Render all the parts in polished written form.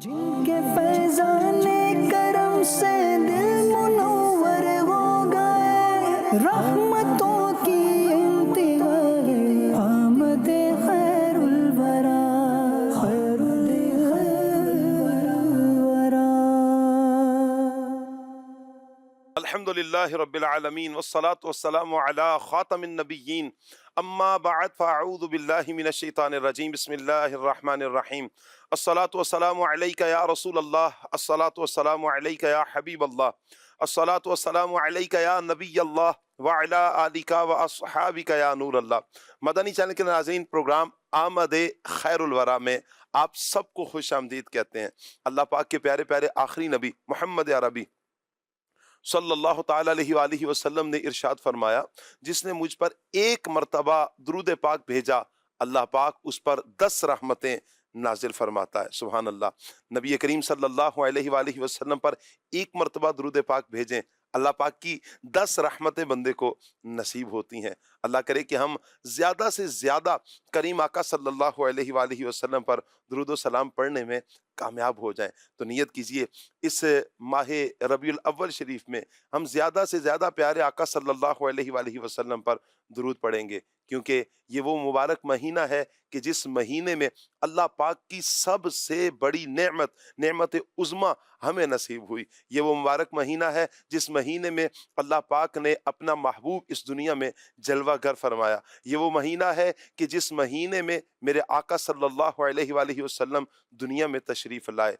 جن کے فیضان کرم سے دل منور ہو گئے، رحمتوں کی انتہا ہے آمد خیر الورا، خیر الورا۔ الحمد للہ رب العالمین والصلاة والسلام علی خاتم النبیین، اما بعد فاعوذ باللہ من الشیطان الرجیم، بسم اللہ الرحمن الرحیم۔ الصلاة والسلام علیک یا رسول اللہ، الصلاة والسلام علیک یا حبیب اللہ، الصلاة والسلام علیک یا نبی اللہ وعلی آلک واصحابک یا نور اللہ۔ مدنی چینل کے ناظرین، پروگرام آمد خیر الورا میں آپ سب کو خوش آمدید کہتے ہیں۔ اللہ پاک کے پیارے پیارے آخری نبی محمد عربی صلی اللہ تعالیٰ علیہ وآلہ وسلم نے ارشاد فرمایا، جس نے مجھ پر ایک مرتبہ درود پاک بھیجا، اللہ پاک اس پر 10 رحمتیں نازل فرماتا ہے۔ سبحان اللہ۔ نبی کریم صلی اللہ علیہ وآلہ وسلم پر ایک مرتبہ درود پاک بھیجیں، اللہ پاک کی 10 رحمتیں بندے کو نصیب ہوتی ہیں۔ اللہ کرے کہ ہم زیادہ سے زیادہ کریم آقا صلی اللہ علیہ وآلہ وسلم پر درود و سلام پڑھنے میں کامیاب ہو جائیں۔ تو نیت کیجئے اس ماہ ربیع الاول شریف میں ہم زیادہ سے زیادہ پیارے آقا صلی اللہ علیہ وآلہ وسلم پر درود پڑھیں گے، کیونکہ یہ وہ مبارک مہینہ ہے کہ جس مہینے میں اللہ پاک کی سب سے بڑی نعمت عظمیٰ ہمیں نصیب ہوئی۔ یہ وہ مبارک مہینہ ہے جس مہینے میں اللہ پاک نے اپنا محبوب اس دنیا میں جلوہ گر فرمایا۔ یہ وہ مہینہ ہے کہ جس مہینے میں میرے آقا صلی اللہ علیہ وآلہ وسلم دنیا میں تشریف لائے۔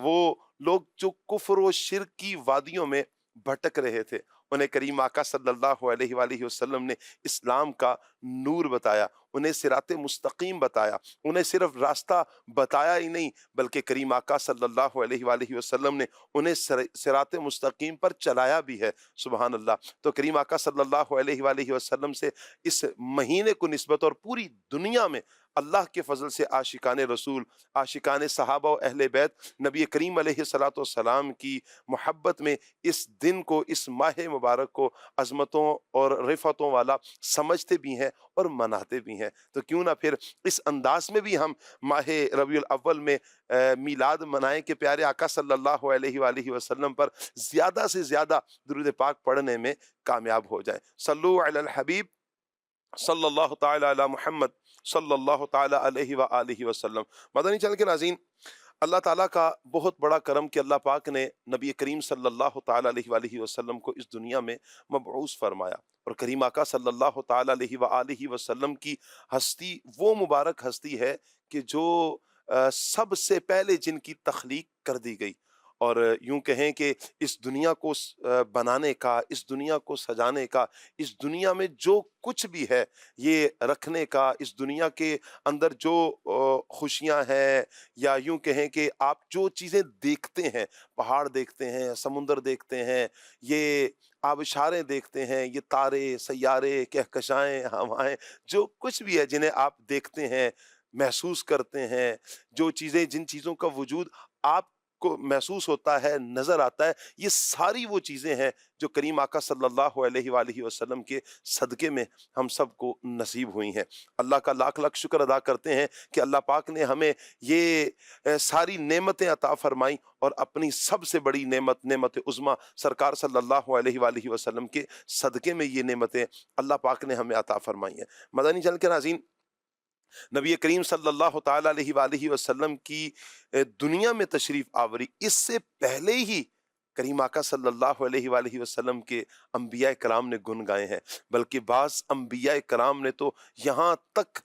وہ لوگ جو کفر و شرک کی وادیوں میں بھٹک رہے تھے، انہیں کریم آقا صلی اللہ علیہ وآلہ وسلم نے اسلام کا نور بتایا، انہیں صراط مستقیم بتایا، انہیں صرف راستہ بتایا ہی نہیں بلکہ کریم آقا صلی اللہ علیہ وآلہ وسلم نے انہیں صراط مستقیم پر چلایا بھی ہے۔ سبحان اللہ۔ تو کریم آقا صلی اللہ علیہ وآلہ وسلم سے اس مہینے کو نسبت، اور پوری دنیا میں اللہ کے فضل سے عاشقان رسول، عاشقان صحابہ و اہل بیت نبی کریم علیہ الصلوۃ والسلام کی محبت میں اس دن کو، اس ماہ مبارک کو عظمتوں اور رفعتوں والا سمجھتے بھی ہیں اور مناتے بھی ہیں۔ تو کیوں نہ پھر اس انداز میں بھی ہم ماہ ربیع الاول میں میلاد منائیں کہ پیارے آقا صلی اللہ علیہ وآلہ وسلم پر زیادہ سے زیادہ درود پاک پڑھنے میں کامیاب ہو جائیں۔ صلو علی الحبیب صلی اللہ تعالی علی محمد صلی اللہ تعالی علیہ وآلہ وسلم۔ مدنی چینل کے ناظرین، اللہ تعالیٰ کا بہت بڑا کرم کہ اللہ پاک نے نبی کریم صلی اللہ تعالی علیہ وآلہ وسلم کو اس دنیا میں مبعوث فرمایا، اور کریم آقا صلی اللہ تعالی علیہ وآلہ وسلم کی ہستی وہ مبارک ہستی ہے کہ جو سب سے پہلے جن کی تخلیق کر دی گئی، اور یوں کہیں کہ اس دنیا کو بنانے کا، اس دنیا کو سجانے کا، اس دنیا میں جو کچھ بھی ہے یہ رکھنے کا، اس دنیا کے اندر جو خوشیاں ہیں، یا یوں کہیں کہ آپ جو چیزیں دیکھتے ہیں، پہاڑ دیکھتے ہیں، سمندر دیکھتے ہیں، یہ آبشاریں دیکھتے ہیں، یہ تارے، سیارے، کہکشائیں، ہوائیں، جو کچھ بھی ہے جنہیں آپ دیکھتے ہیں، محسوس کرتے ہیں، جو چیزیں، جن چیزوں کا وجود آپ کو محسوس ہوتا ہے، نظر آتا ہے، یہ ساری وہ چیزیں ہیں جو کریم آقا صلی اللہ علیہ وآلہ وسلم کے صدقے میں ہم سب کو نصیب ہوئی ہیں۔ اللہ کا لاکھ لاکھ شکر ادا کرتے ہیں کہ اللہ پاک نے ہمیں یہ ساری نعمتیں عطا فرمائیں، اور اپنی سب سے بڑی نعمت عظمیٰ سرکار صلی اللہ علیہ وآلہ وسلم کے صدقے میں یہ نعمتیں اللہ پاک نے ہمیں عطا فرمائی ہیں۔ مدنی چینل کے ناظرین، نبی کریم صلی اللہ تعالی علیہ وآلہ وسلم کی دنیا میں تشریف آوری، اس سے پہلے ہی کریم آقا صلی اللہ علیہ وآلہ وسلم کے انبیاء کرام نے گن گائے ہیں، بلکہ بعض انبیاء کرام نے تو یہاں تک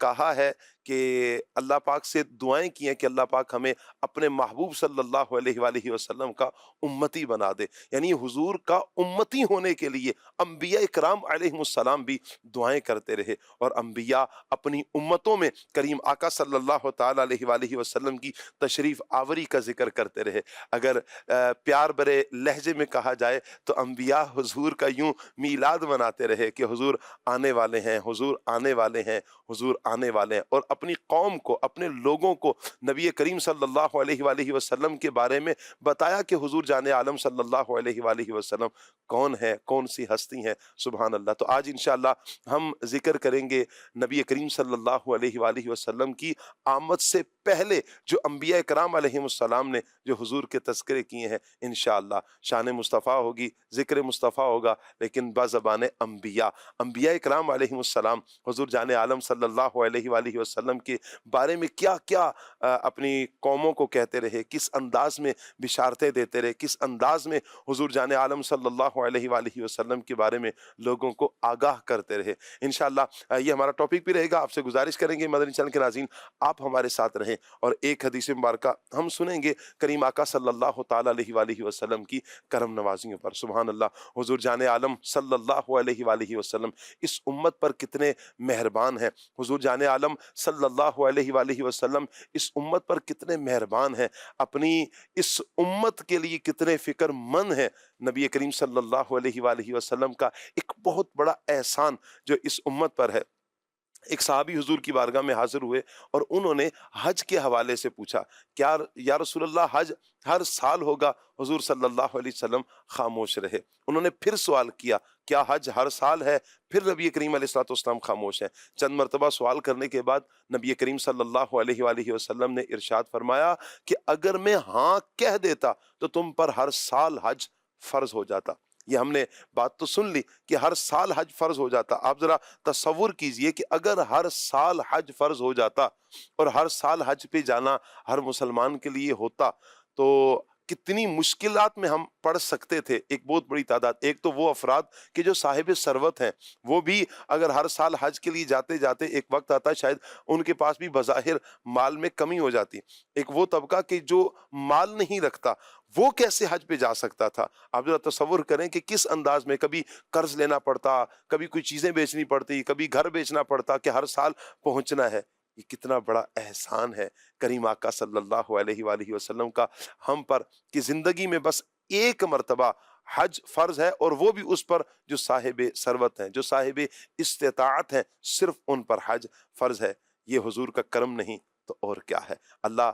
کہا ہے کہ اللہ پاک سے دعائیں کی ہیں کہ اللہ پاک ہمیں اپنے محبوب صلی اللہ علیہ وآلہ وسلم کا امتی بنا دے، یعنی حضور کا امتی ہونے کے لیے انبیاء کرام علیہ السلام بھی دعائیں کرتے رہے، اور انبیاء اپنی امتوں میں کریم آقا صلی اللہ تعالی علیہ وآلہ وسلم کی تشریف آوری کا ذکر کرتے رہے۔ اگر پیار برے لہجے میں کہا جائے تو انبیاء حضور کا یوں میلاد مناتے رہے کہ حضور آنے والے ہیں، حضور آنے والے ہیں، حضور آنے والے ہیں، اور اپنی قوم کو، اپنے لوگوں کو نبی کریم صلی اللہ علیہ وآلہ وسلم کے بارے میں بتایا کہ حضور جان عالم صلی اللہ علیہ وآلہ وسلم کون ہے، کون سی ہستی ہیں. سبحان اللہ. تو آج انشاءاللہ ہم ذکر کریں گے نبی کریم صلی اللہ علیہ وآلہ وسلم کی آمد سے پہلے جو انبیاء کرام علیہم السلام نے جو حضور کے تذکرے کیے ہیں. انشاءاللہ شان مصطفیٰ ہوگی، ذکر مصطفیٰ ہوگا، لیکن بزبان انبیاء کرام علیہم السلام حضور جان عالم صلی اللہ علیہ وآلہ وسلم کے بارے میں کیا کیا اپنی قوموں کو کہتے رہے، کس انداز میں بشارتیں دیتے رہے، کس انداز میں حضور جان عالم صلی اللہ علیہ وآلہ وسلم کے بارے میں لوگوں کو آگاہ کرتے رہے. انشاءاللہ یہ ہمارا ٹاپک بھی رہے گا. آپ سے گزارش کریں گے مدنی چینل کے ناظرین آپ ہمارے ساتھ رہیں اور ایک حدیث مبارکہ ہم سنیں گے کریم آقا صلی اللہ تعالی علیہ وآلہ وسلم کی کرم نوازیوں پر. سبحان اللہ. حضور جان عالم صلی اللہ علیہ وآلہ وسلم اس امت پر کتنے مہربان ہیں. حضور جان عالم صلی اللہ علیہ وآلہ وسلم اس امت پر کتنے مہربان ہیں، اپنی اس امت کے لیے کتنے فکر مند ہیں. نبی کریم صلی اللہ علیہ وآلہ وسلم کا ایک بہت بڑا احسان جو اس امت پر ہے. ایک صحابی حضور کی بارگاہ میں حاضر ہوئے اور انہوں نے حج کے حوالے سے پوچھا، کیا یا رسول اللہ حج ہر سال ہوگا؟ حضور صلی اللہ علیہ وسلم خاموش رہے. انہوں نے پھر سوال کیا، کیا حج ہر سال ہے؟ پھر نبی کریم علیہ الصلوۃ والسلام خاموش ہیں. چند مرتبہ سوال کرنے کے بعد نبی کریم صلی اللہ علیہ وآلہ وسلم نے ارشاد فرمایا کہ اگر میں ہاں کہہ دیتا تو تم پر ہر سال حج فرض ہو جاتا. یہ ہم نے بات تو سن لی کہ ہر سال حج فرض ہو جاتا. آپ ذرا تصور کیجئے کہ اگر ہر سال حج فرض ہو جاتا اور ہر سال حج پہ جانا ہر مسلمان کے لیے ہوتا تو کتنی مشکلات میں ہم پڑ سکتے تھے. ایک بہت بڑی تعداد، ایک تو وہ افراد کہ جو صاحب ثروت ہیں، وہ بھی اگر ہر سال حج کے لیے جاتے جاتے ایک وقت آتا شاید ان کے پاس بھی بظاہر مال میں کمی ہو جاتی. ایک وہ طبقہ کہ جو مال نہیں رکھتا وہ کیسے حج پہ جا سکتا تھا؟ آپ ذرا تصور کریں کہ کس انداز میں کبھی قرض لینا پڑتا، کبھی کوئی چیزیں بیچنی پڑتی، کبھی گھر بیچنا پڑتا کہ ہر سال پہنچنا ہے. یہ کتنا بڑا احسان ہے کریم آقا صلی اللہ علیہ وآلہ وسلم کا ہم پر کہ زندگی میں بس ایک مرتبہ حج فرض ہے، اور وہ بھی اس پر جو صاحب ثروت ہیں، جو صاحب استطاعت ہیں، صرف ان پر حج فرض ہے. یہ حضور کا کرم نہیں تو اور کیا ہے. اللہ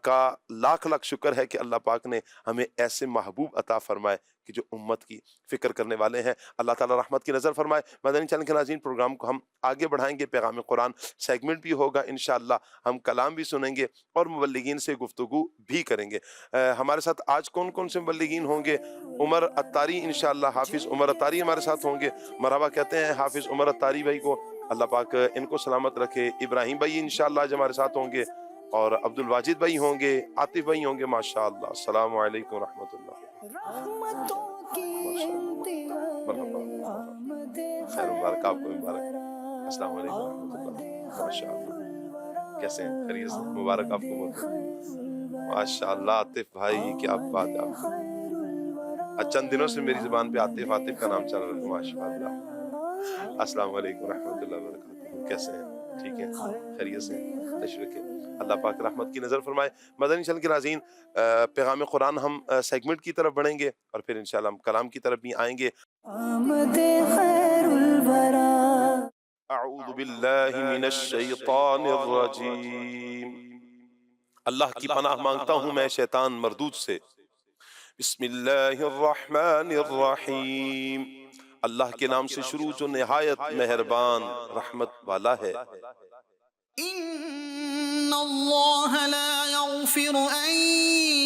کا لاکھ لاکھ شکر ہے کہ اللہ پاک نے ہمیں ایسے محبوب عطا فرمائے کہ جو امت کی فکر کرنے والے ہیں. اللہ تعالیٰ رحمت کی نظر فرمائے. مدنی چینل کے ناظرین پروگرام کو ہم آگے بڑھائیں گے. پیغام قرآن سیگمنٹ بھی ہوگا انشاءاللہ، ہم کلام بھی سنیں گے اور مبلغین سے گفتگو بھی کریں گے. ہمارے ساتھ آج کون کون سے مبلغین ہوں گے؟ عمر اتاری انشاءاللہ، حافظ عمر اتاری ہمارے ساتھ ہوں گے. مرحبا کہتے ہیں حافظ عمر اتاری بھائی کو، اللہ پاک ان کو سلامت رکھے. ابراہیم بھائی انشاءاللہ آج ہمارے ساتھ ہوں گے، اور عبد الواجد بھائی ہوں گے، عاطف بھائی ہوں گے. ماشاءاللہ. السلام علیکم ورحمۃ اللہ. رحمتوں کی مرحبا. خیر مبارک آپ کو، مبارک. السلام علیکم ورحمۃ اللہ. ماشاءاللہ. کیسے ہیں؟ خیریت سے؟ مبارک آپ کو بہت. ماشاءاللہ. عاطف بھائی کیا بات ہے آپ. چند دنوں سے میری زبان پہ عاطف عاطف کا نام چل رہا ہے. ماشاءاللہ. السلام علیکم ورحمۃ اللہ وبرکاتہ. کیسے ہیں؟ ٹھیک ہیں؟ خیریت سے؟ تشریف. اللہ پاک رحمت کی نظر فرمائے. مدنی چینل کے ناظرین پیغام قرآن ہم سیگمنٹ کی طرف بڑھیں گے اور پھر انشاءاللہ ہم کلام کی طرف بھی آئیں گے. آمد خیر الورا. اعوذ باللہ من الشیطان الرجیم. اللہ کی پناہ مانگتا ہوں میں شیطان مردود سے. بسم اللہ الرحمن الرحیم. اللہ کے نام سے شروع جو نہایت مہربان رحمت والا ہے. إن الله لا يغفر أن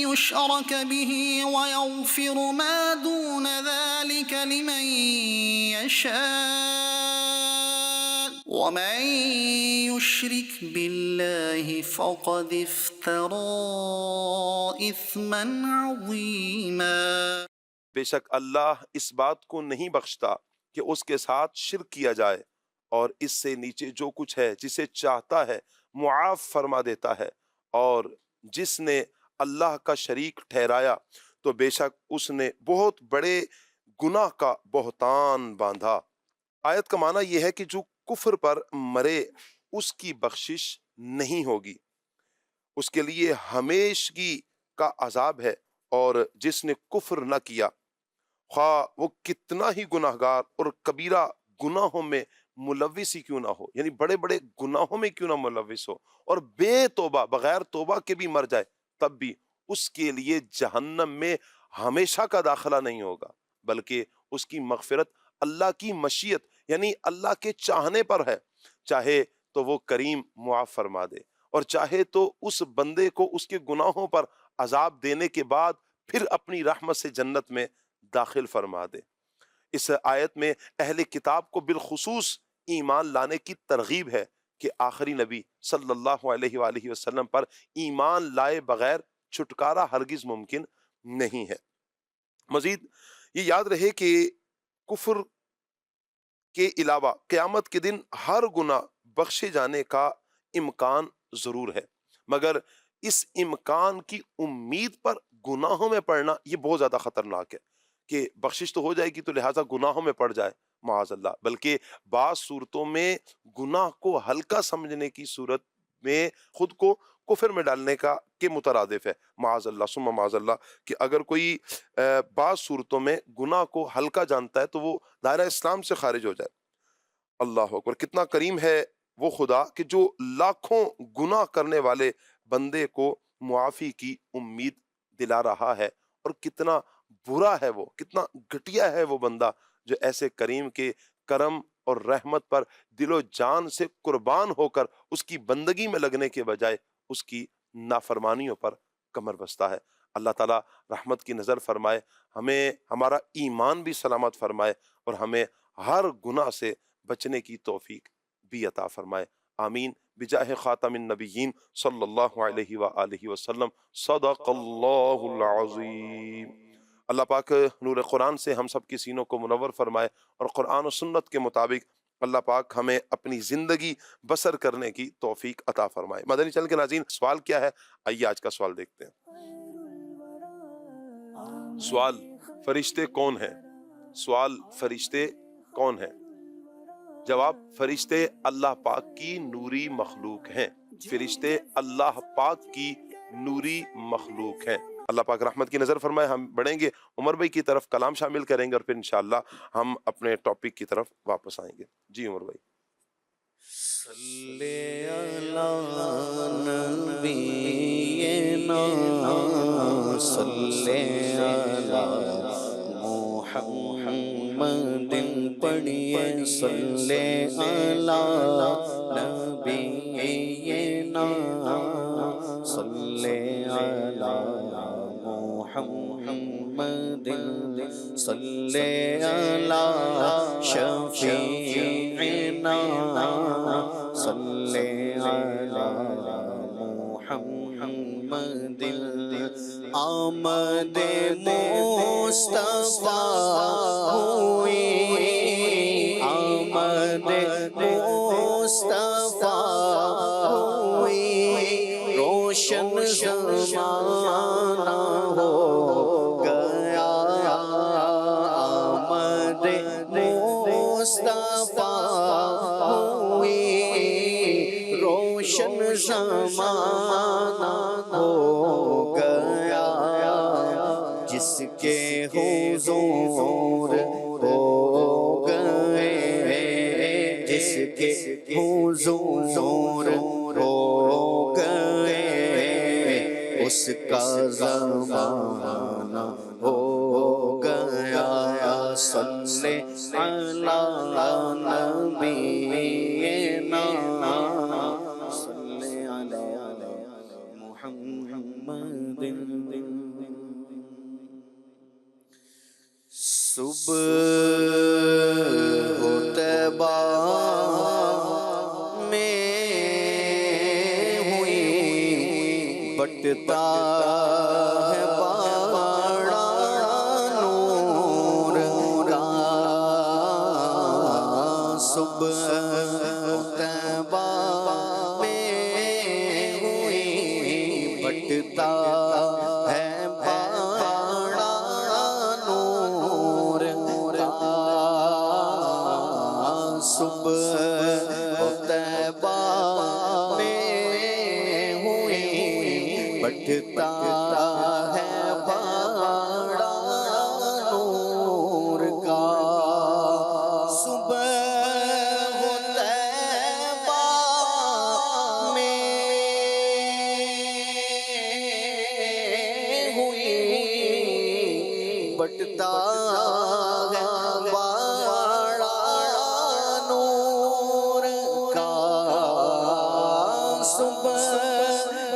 يشرك به ويغفر ما دون ذلك لمن يشاء ومن يشرك بالله فقد افترى إثما عظيما. بے شک اللہ اس بات کو نہیں بخشتا کہ اس کے ساتھ شرک کیا جائے، اور اس سے نیچے جو کچھ ہے جسے چاہتا ہے معاف فرما دیتا ہے، اور جس نے اللہ کا شریک ٹھہرایا تو بے شک اس نے بہت بڑے گناہ کا بہتان باندھا. آیت کا معنی یہ ہے کہ جو کفر پر مرے اس کی بخشش نہیں ہوگی، اس کے لیے ہمیشگی کا عذاب ہے. اور جس نے کفر نہ کیا، خواہ وہ کتنا ہی گناہگار اور کبیرہ گناہوں میں ملوث ہی کیوں نہ ہو، یعنی بڑے بڑے گناہوں میں کیوں نہ ملوث ہو، اور بے توبہ بغیر توبہ کے بھی مر جائے، تب بھی اس کے لیے جہنم میں ہمیشہ کا داخلہ نہیں ہوگا، بلکہ اس کی مغفرت اللہ کی مشیت یعنی اللہ کے چاہنے پر ہے، چاہے تو وہ کریم معاف فرما دے، اور چاہے تو اس بندے کو اس کے گناہوں پر عذاب دینے کے بعد پھر اپنی رحمت سے جنت میں داخل فرما دے۔ اس آیت میں اہل کتاب کو بالخصوص ایمان لانے کی ترغیب ہے کہ آخری نبی صلی اللہ علیہ وآلہ وسلم پر ایمان لائے بغیر چھٹکارا ہرگز ممکن نہیں ہے۔ مزید یہ یاد رہے کہ کفر کے علاوہ قیامت کے دن ہر گناہ بخشے جانے کا امکان ضرور ہے، مگر اس امکان کی امید پر گناہوں میں پڑنا یہ بہت زیادہ خطرناک ہے کہ بخشش تو ہو جائے گی تو لہٰذا گناہوں میں پڑ جائے، معاذ اللہ، بلکہ بعض صورتوں میں گناہ کو ہلکا سمجھنے کی صورت میں خود کو کفر میں ڈالنے کا کے مترادف ہے، معاذ اللہ ثم معاذ اللہ، کہ اگر کوئی بعض صورتوں میں گناہ کو ہلکا جانتا ہے تو وہ دائرہ اسلام سے خارج ہو جائے۔ اللہ اکبر، کتنا کریم ہے وہ خدا کہ جو لاکھوں گناہ کرنے والے بندے کو معافی کی امید دلا رہا ہے، اور کتنا برا ہے وہ، کتنا گھٹیا ہے وہ بندہ جو ایسے کریم کے کرم اور رحمت پر دل و جان سے قربان ہو کر اس کی بندگی میں لگنے کے بجائے اس کی نافرمانیوں پر کمر بستہ ہے۔ اللہ تعالیٰ رحمت کی نظر فرمائے، ہمیں ہمارا ایمان بھی سلامت فرمائے، اور ہمیں ہر گناہ سے بچنے کی توفیق بھی عطا فرمائے، آمین بجاہ خاتم النبیین صلی اللہ علیہ وآلہ وسلم۔ صدق اللہ العظیم۔ اللہ پاک نور قرآن سے ہم سب کی سینوں کو منور فرمائے، اور قرآن و سنت کے مطابق اللہ پاک ہمیں اپنی زندگی بسر کرنے کی توفیق عطا فرمائے۔ مدنی چینل کے ناظرین، سوال کیا ہے؟ آئیے آج کا سوال دیکھتے ہیں۔ سوال، فرشتے کون ہیں؟ سوال، فرشتے کون ہیں؟ جواب، فرشتے اللہ پاک کی نوری مخلوق ہیں، فرشتے اللہ پاک کی نوری مخلوق ہیں۔ اللہ پاک رحمت کی نظر فرمائے۔ ہم بڑھیں گے، عمر بھائی کی طرف کلام شامل کریں گے، اور پھر انشاءاللہ ہم اپنے ٹاپک کی طرف واپس آئیں گے۔ جی عمر بھائی۔ صلی علی نبینا صلی علی محمد پڑھیے، صلی علی نبینا صلی علی محمد صلی علی شفیعنا صلی علی محمد آمد مصطفیٰ ہوئی، آمد مصطفیٰ ہوئی، روشن زمانہ ہو گیا، آمد مصطفیٰ ہوئی، روشن زمانہ ہو گیا، جس کے حضور ہو گئے، جس کے حضور ہو گئے، اس کا زمانہ ہو گیا، صلی علی نبینا صلی علی محمد۔ صبح طیبہ میں ہوئی، بٹتا ہے بڑا نور کا، صبح طیبہ میں ہوئی، بٹتا ہے بڑا نور کا، صبح طیبہ میں ہوئی، بٹتا ہے بڑا نور کا، صبح بٹتا ہے بڑا نور کا صبح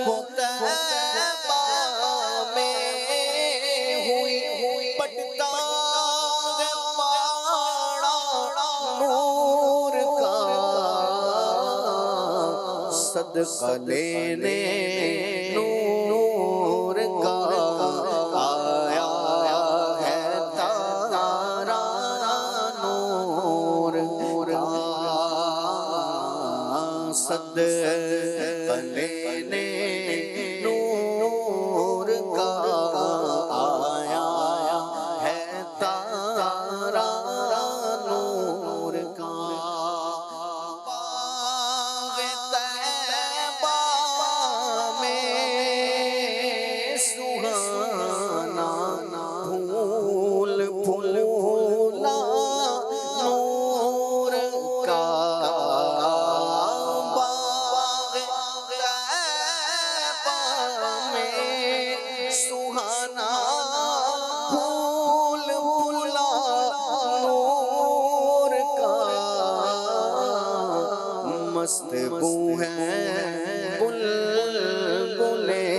ہوتا ہے میں ہوئی بٹتا ہے بڑا نور کا صدقہ لینے نور کا آیا ہے تارا نور کا صدقہ لینے نور کا آیا ہے تارا نور کا باغ طیبہ میں سہانا پھول پھولا نور کا باغ طیبہ میں سہانا پھول پھولا نور کا مست بو ہے بلبلیں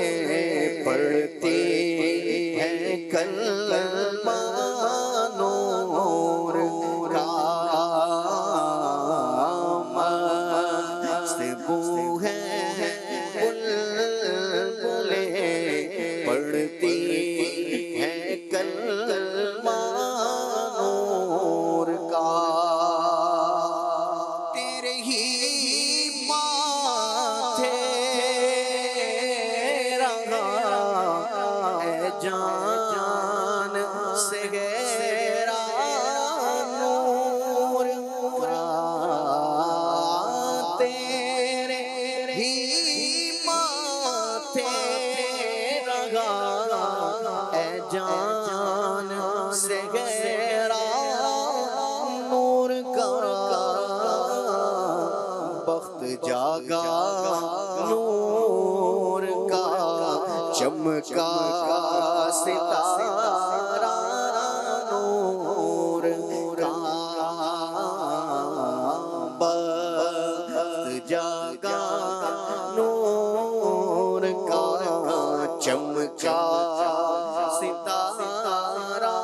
پڑھتی ہے کلمہ نور کا مست بو ہے بلبلیں پڑھتی ہے کلمہ نور کا تیرے ہی ماتھے رہا اے جان سہرا نور کا تیرے ہی ماتھے رہا اے جان سہرا نور کا بخت جاگا نور کا چمکا ستارہ نور کا بخت جاگا نور کا چمکا ستارہ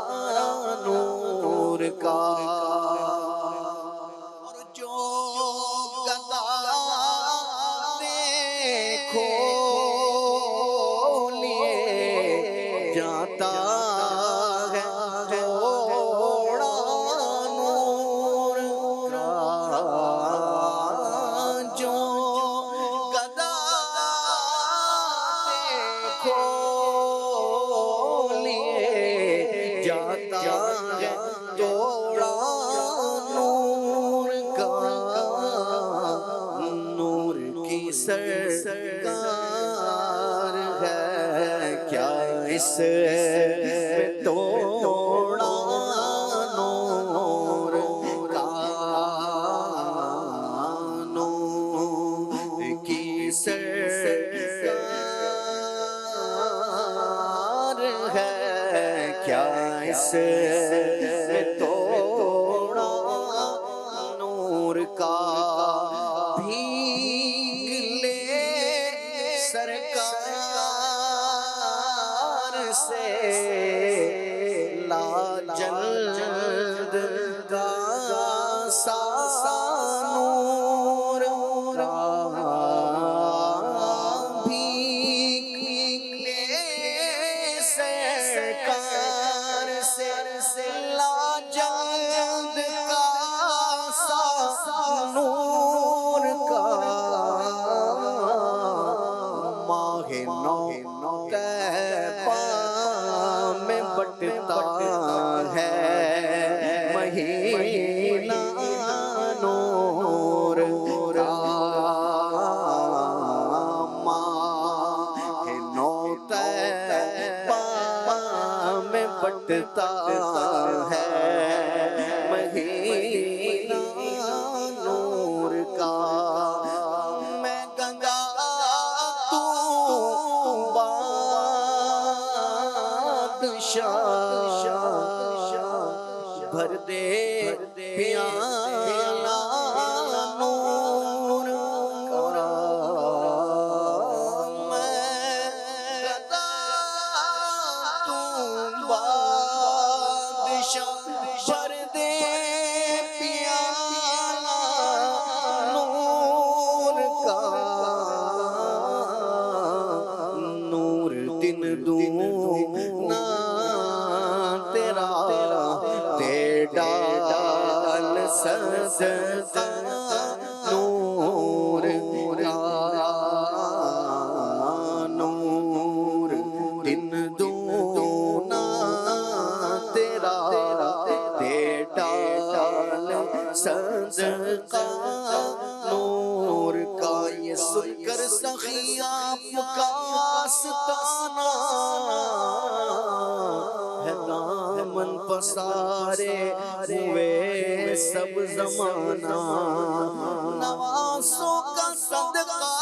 نور کا اور جو گدا دیکھو لیے جاتا ہے تھوڑا نور کا جو گدا دیکھو لیے جاتا ہے تھوڑا نور کا نور کی سرکار ہے کیا اس میں توڑا نور کا نور کی سرکار ہے کیا اس میں توڑا نور کا بھیگ لے سرکار سے لا جلد کا سا نور کا بھیگ لے سرکار سے لا جلد کا سا نور کا ماہ نو طیبہ میں بٹتا ہے مہینہ نور کا ماہ نو طیبہ میں بٹتا ہے مہینہ نور کا میں گنگا تو بادشاہ بھر دے پیالہ نور کا میں گدا تو بادشاہ بھر دے پیالہ نور کا نور دن دونا تیرا دے ڈال صدقہ نور کا نور دن دونا تیرا دے ڈال صدقہ نور کا یہ سن کر سخی آپ کا آستانہ ہے دامن پسارے ہوئے سب زمانہ نوازوں کا صدقہ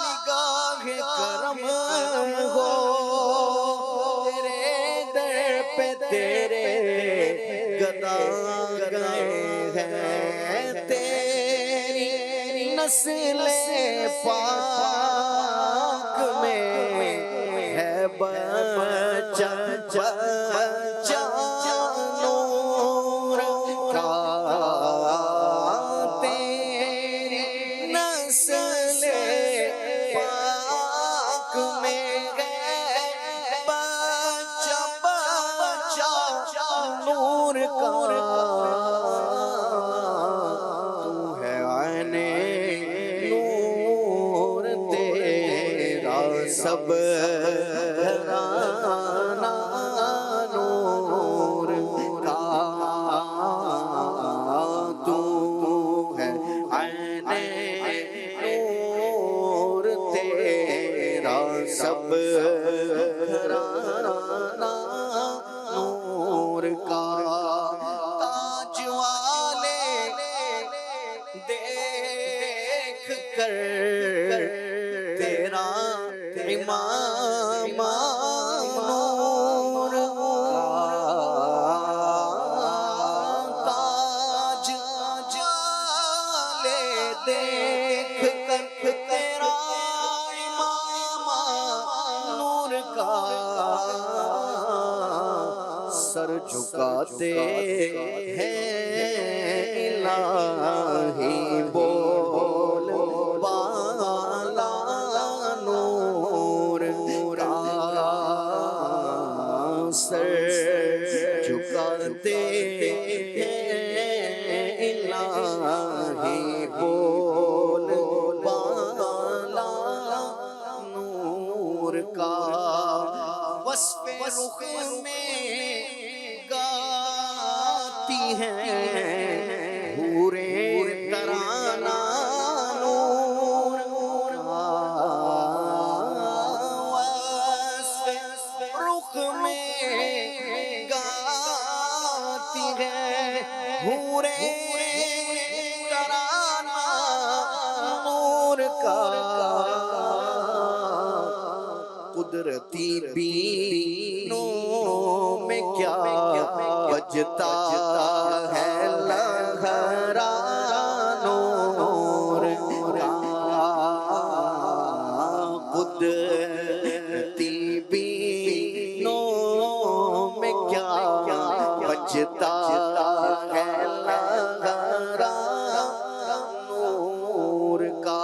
نگاہ کرم ہو تیرے در پہ تیرے گدا گئے ہیں تیری نسل پاک میں ہے بچہ بچہ نور کا تیری نسل پاک میں ہے بچہ بچہ نور کا تو ہے عین نور تیرا سب گھرانہ نور کا تو ہے عین نور تیرا سب گھرانہ نور کا تاج والے دیکھ کر تیرا امام نور کا تاج والے دیکھ کر تیرا امام نور کا سر جھکاتے ہیں الہی بول بالا نور کا سر جھکاتے ہیں الہی بول بالا نور کا وصف رخ میں گاتی ہیں حوریں ترانہ نور کا وصف رخ میں گاتی ہیں حوریں ترانہ نور کا قدرتی بینوں میں کیا بجتا ہے لہرا نور کا قدرتی بینوں میں کیا بجتا ہے لہرا نور کا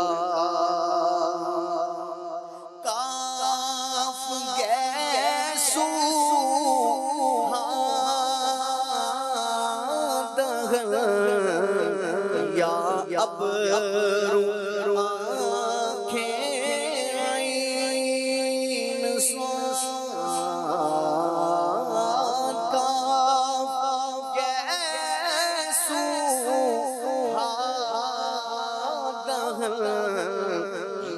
اب رو آنکھیں عین سواد کا گیسو دہن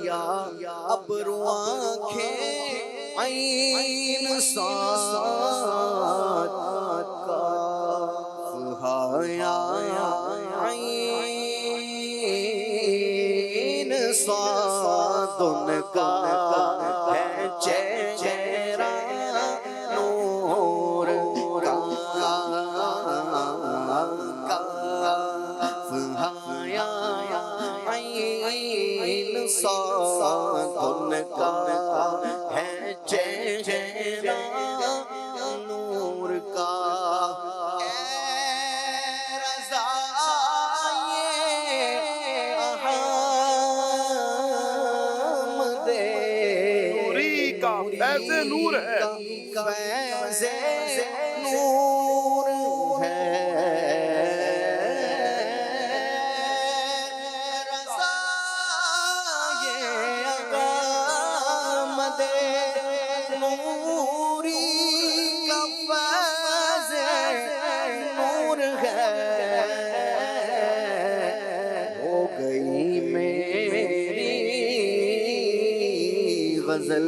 یا اب رو آنکھیں عین سواد کا ہایا سواد ان کا ہے چہرہ نور کا فیض نور ہے، فیض نور ہے، رضا یہ آمد نوری کا فیض نور ہے، ہو گئی میری غزل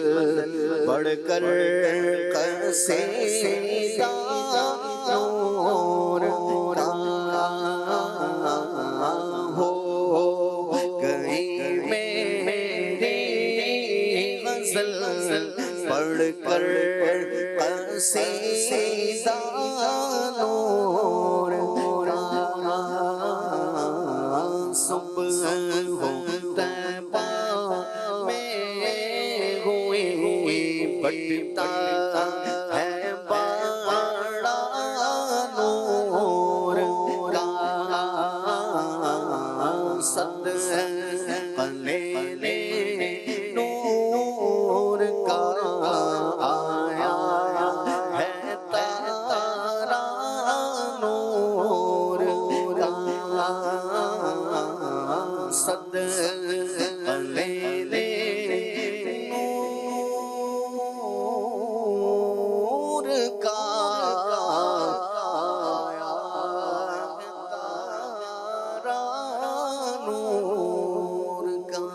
بڑھ کر قصیدہ نور کا، ہو گئی میری غزل بڑھ کر قصیدہ نور کا، صبح ہو طیبہ میں ہوئی بٹتا ہے بڑا نور کا، صدقہ لینے نور کا آیا ہے تارا نور کا، صدقہ لینے نور کا آیا ہے تارا نور کا۔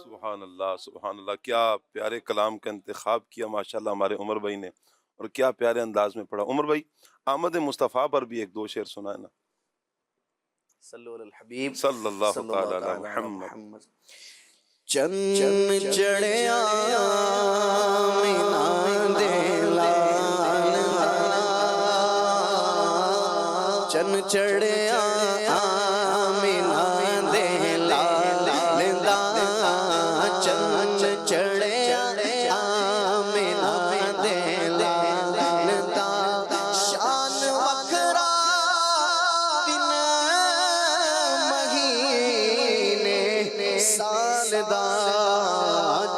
سبحان اللہ سبحان اللہ، کیا پیارے کلام کا انتخاب کیا ماشاءاللہ ہمارے عمر بھائی نے، اور کیا پیارے انداز میں پڑھا۔ عمر بھائی آمد مصطفیٰ پر بھی ایک دو شعر سنائے نا۔ صلو علی الحبیب صلی اللہ تعالی علی محمد۔ چن چڑیا مینا دے لال، چن چڑیا مینا دے لال دا، چن چڑیا مینا دے لال دا، شان وکھرا دن مہینے سال دا،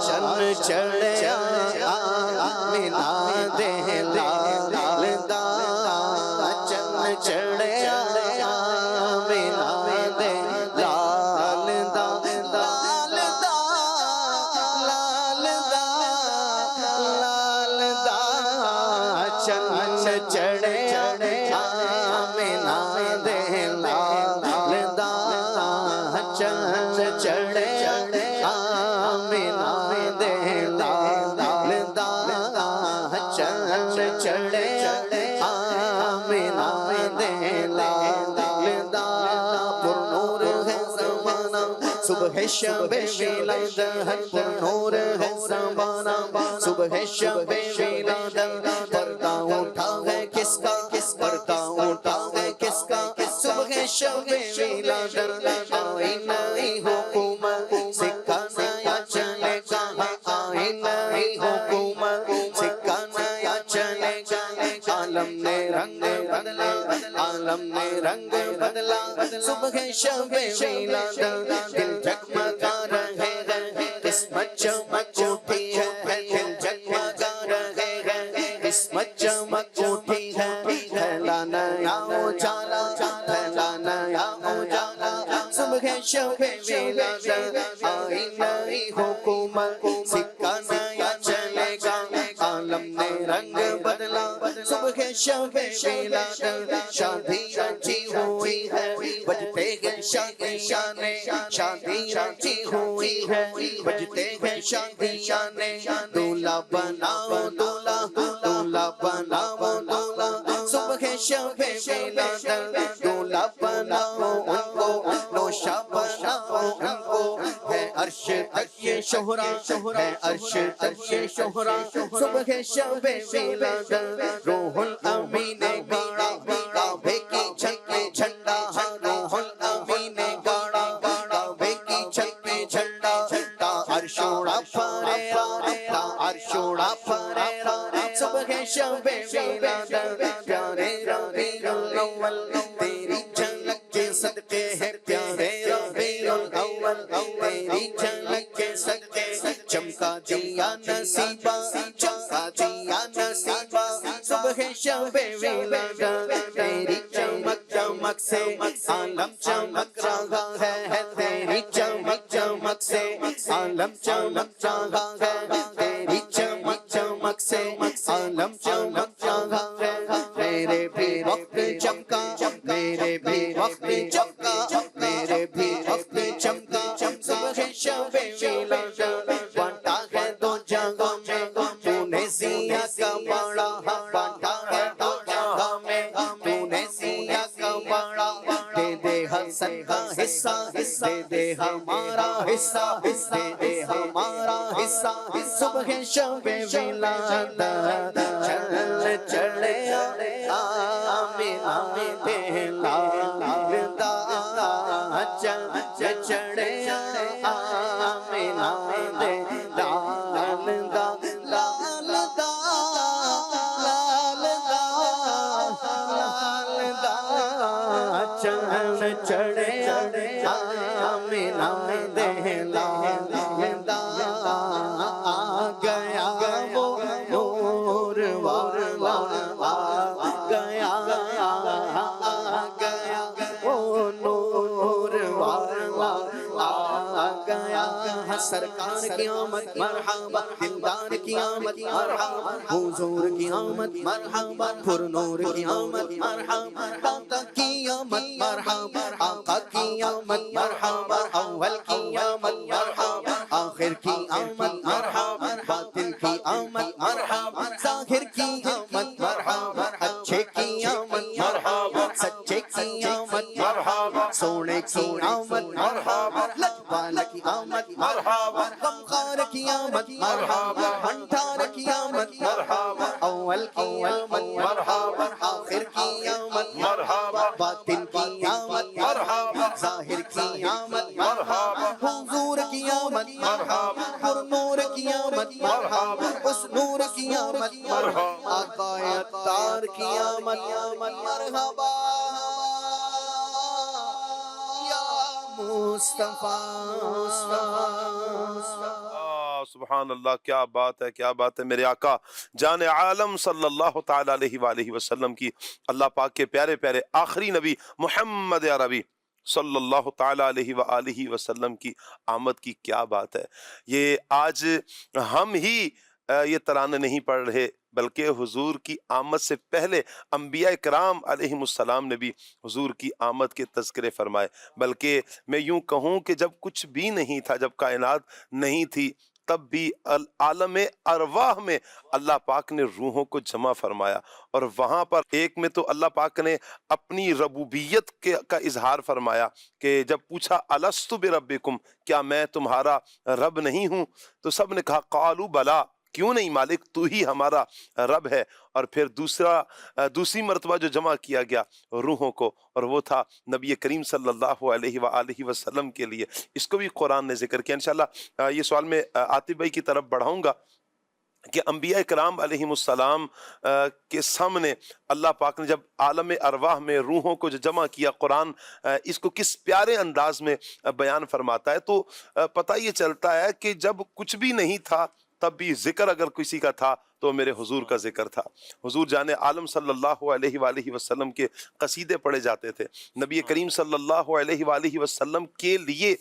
چن چڑیا مینا دے لال دا، چن چڑیا مینا دے لال دا، لال دا لال دا لال دا، چن چڑیا مینا دے لال دا، چن چڑیا مینا دے لال دا، چن چڑیا مینا دے لال دا، پر نور ہے زمانہ صبح شب ولادت ہے، پر نور ہے زمانہ صبح شب ولادت، پردہ اٹھا ہے کس کا، پردہ اٹھا ہے کس کا، صبح شب ولادت، آئی نئی حکومت سکہ نیا چلے گا، آئی نئی حکومت سکہ نیا چلے گا، عالم نے رنگ بدلا، عالم نے رنگ بدلا، صبح شب ولادت، دل جگمگا رہے ہیں، قسمت چمک اٹھی ہے، دل جگمگا رہے ہیں، قسمت چمک اٹھی ہے، پھیلا نیا اجالا، پھیلا نیا اجالا، صبح شب ولادت، آئی نئی حکومت سکہ نیا چلے گا، عالم نے رنگ بدلا، صبح شب ولادت، شادی رچی ہوئی ہے، بجتے ہیں شادیاں نے، شادی رچی ہوئی ہے، بجتے ہیں شادیاں نے، دولہا بناؤ دولہا، دولہا بناؤ دولہا، صبح شب ولادت، دولہا بناؤ ان کو، نوشا بناؤ ان کو، ہے عرش تک یہ شہرا، ہے عرش تک یہ شہرا، صبح شب ولادت، روح الامین گاڑا، کعبے کی چھت پہ جھنڈا، روح الامین گاڑا، کعبے کی چھت پہ جھنڈا، تا عرش اڑا پھریرا، تا عرش اڑا پھریرا، صبح شب ولادت، پیارے ربیع الاول تیری جھلک کے صدقے ہے، پیارے ربیع الاول تیری جھلک کے صدقے، چمک چمکا دیا نصیبہ چمکا دیا نصیبہ صبح شب ولادت تیری چمک چمک سے عالم چمک رہا ہے تیری چمک چمک سے عالم چمک رہا ہے تیری چمک چمک سے عالم چمک رہا ہے میرے بھی وقت چمکا میرے بھی وقت چمکا میرے بھی وقت چمکا صبح شب ولادت بانٹا ہے دو جگہ میں تو نے زیا کا بڑا بانٹا ہے دو جگہ میں تو نے زیا کا بڑا دے دے حسن کا حصہ دے دے ہمارا حصہ دے دے ہمارا حصہ صبح شب ولادت چل چڑے آمینہ پہلا دا چل چڑے آمینہ دے لال دا لال دا لال دا لال دا چل چڑے آمینہ دے لال دا آ گیا وہ نور والا آ گیا گیا وہ نور والا آ گیا سرکار کی آمد مرحبا دلدار کی آمد مرحبا حضور کی آمد مرحبا پر نور کی آمد مرحبا داتا کی آمد مرحبا آقا کی آمد مرحبا اول کی آمد مرحبا آخر کی آمد مرحبا باطن کی آمد مرحبا ظاہر کی آمد مرحبا اچھے کی آمد مرحبا سچے کی آمد مرحبا سونے کی آمد مرحبا لجپال کی آمد مرحبا غمخوار کی آمد مرحبا بھنڈار کی آمد مرحبا اول کی آمد مرحبا آخر کی آمد مرحبا باطن کی آمد مرحبا ظاہر کی آمد مرحبا حضور کی آمد مرحبا پر نور کی آمد مرحبا اس نور کی آمد مرحبا آقا اتار کی آمد مرحبا یا مصطفیٰ سبحان اللہ، کیا بات ہے، کیا بات ہے۔ میرے آقا جان عالم صلی اللہ تعالی علیہ وآلہ وسلم کی، اللہ پاک کے پیارے پیارے آخری نبی محمد عربی صلی اللہ تعالی علیہ وآلہ وسلم کی آمد کی کیا بات ہے۔ یہ آج ہم ہی یہ ترانے نہیں پڑھ رہے، بلکہ حضور کی آمد سے پہلے انبیاء کرام علیہم السلام نے بھی حضور کی آمد کے تذکرے فرمائے۔ بلکہ میں یوں کہوں کہ جب کچھ بھی نہیں تھا، جب کائنات نہیں تھی، تب بھی عالم ارواح میں اللہ پاک نے روحوں کو جمع فرمایا، اور وہاں پر ایک میں تو اللہ پاک نے اپنی ربوبیت کا اظہار فرمایا کہ جب پوچھا الستُ بربکم، کیا میں تمہارا رب نہیں ہوں؟ تو سب نے کہا قالوا بلا، کیوں نہیں مالک، تو ہی ہمارا رب ہے۔ اور پھر دوسری مرتبہ جو جمع کیا گیا روحوں کو، اور وہ تھا نبی کریم صلی اللہ علیہ وآلہ وسلم کے لیے، اس کو بھی قرآن نے ذکر کیا۔ انشاءاللہ یہ سوال میں عاطف بھائی کی طرف بڑھاؤں گا کہ انبیاء کرام علیہم السلام کے سامنے اللہ پاک نے جب عالم ارواح میں روحوں کو جو جمع کیا، قرآن اس کو کس پیارے انداز میں بیان فرماتا ہے، تو پتہ یہ چلتا ہے کہ جب کچھ بھی نہیں تھا تب بھی ذکر اگر کسی کا تھا تو میرے حضور کا ذکر تھا۔ حضور جان عالم صلی اللہ علیہ وآلہ وسلم کے قصیدے پڑھے جاتے تھے، نبی کریم صلی اللہ علیہ وآلہ وسلم کے لیے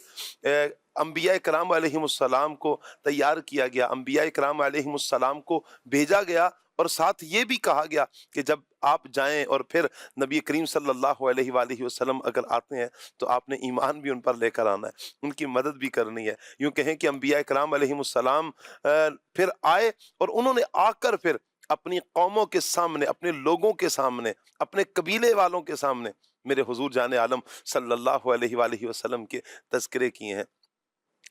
انبیاء کرام علیہم السلام کو تیار کیا گیا، انبیاء کرام علیہم السلام کو بھیجا گیا، اور ساتھ یہ بھی کہا گیا کہ جب آپ جائیں اور پھر نبی کریم صلی اللہ علیہ وآلہ وسلم اگر آتے ہیں تو آپ نے ایمان بھی ان پر لے کر آنا ہے، ان کی مدد بھی کرنی ہے۔ یوں کہیں کہ انبیاء کرام علیہم السلام پھر آئے، اور انہوں نے آ کر پھر اپنی قوموں کے سامنے، اپنے لوگوں کے سامنے، اپنے قبیلے والوں کے سامنے میرے حضور جان عالم صلی اللہ علیہ وآلہ وسلم کے تذکرے کیے ہیں۔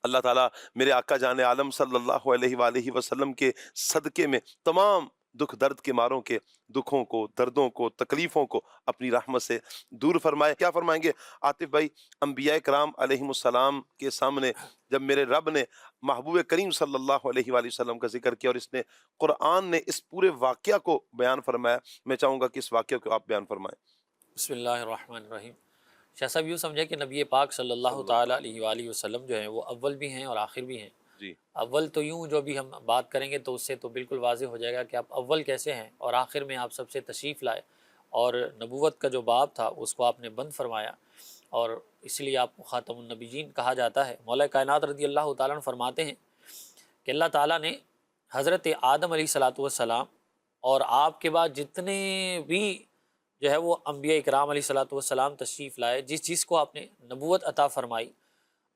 اللہ تعالیٰ میرے آقا جان عالم صلی اللہ علیہ وآلہ وسلم کے صدقے میں تمام دکھ درد کے ماروں کے دکھوں کو، دردوں کو، تکلیفوں کو اپنی رحمت سے دور فرمائے۔ کیا فرمائیں گے عاطف بھائی؟ انبیاء کرام علیہم السلام کے سامنے جب میرے رب نے محبوب کریم صلی اللہ علیہ وآلہ وسلم کا ذکر کیا، اور اس نے قرآن نے اس پورے واقعہ کو بیان فرمایا، میں چاہوں گا کہ اس واقعہ کو آپ بیان فرمائیں۔ بسم اللہ الرحمن الرحیم۔ شاہ صاحب یوں سمجھے کہ نبی پاک صلی اللہ تعالیٰ علیہ وآلہ وسلم جو ہیں وہ اول بھی ہیں اور آخر بھی ہیں، جی اول تو یوں جو بھی ہم بات کریں گے تو اس سے تو بالکل واضح ہو جائے گا کہ آپ اول کیسے ہیں، اور آخر میں آپ سب سے تشریف لائے، اور نبوت کا جو باب تھا اس کو آپ نے بند فرمایا، اور اس لیے آپ کو خاتم النبیین کہا جاتا ہے۔ مولا کائنات رضی اللہ تعالیٰ عنہ فرماتے ہیں کہ اللہ تعالیٰ نے حضرت آدم علیہ الصلاۃ والسلام اور آپ کے بعد جتنے بھی جو ہے وہ انبیاء اکرام علیہ الصلاۃ والسلام تشریف لائے، جس چیز کو آپ نے نبوت عطا فرمائی،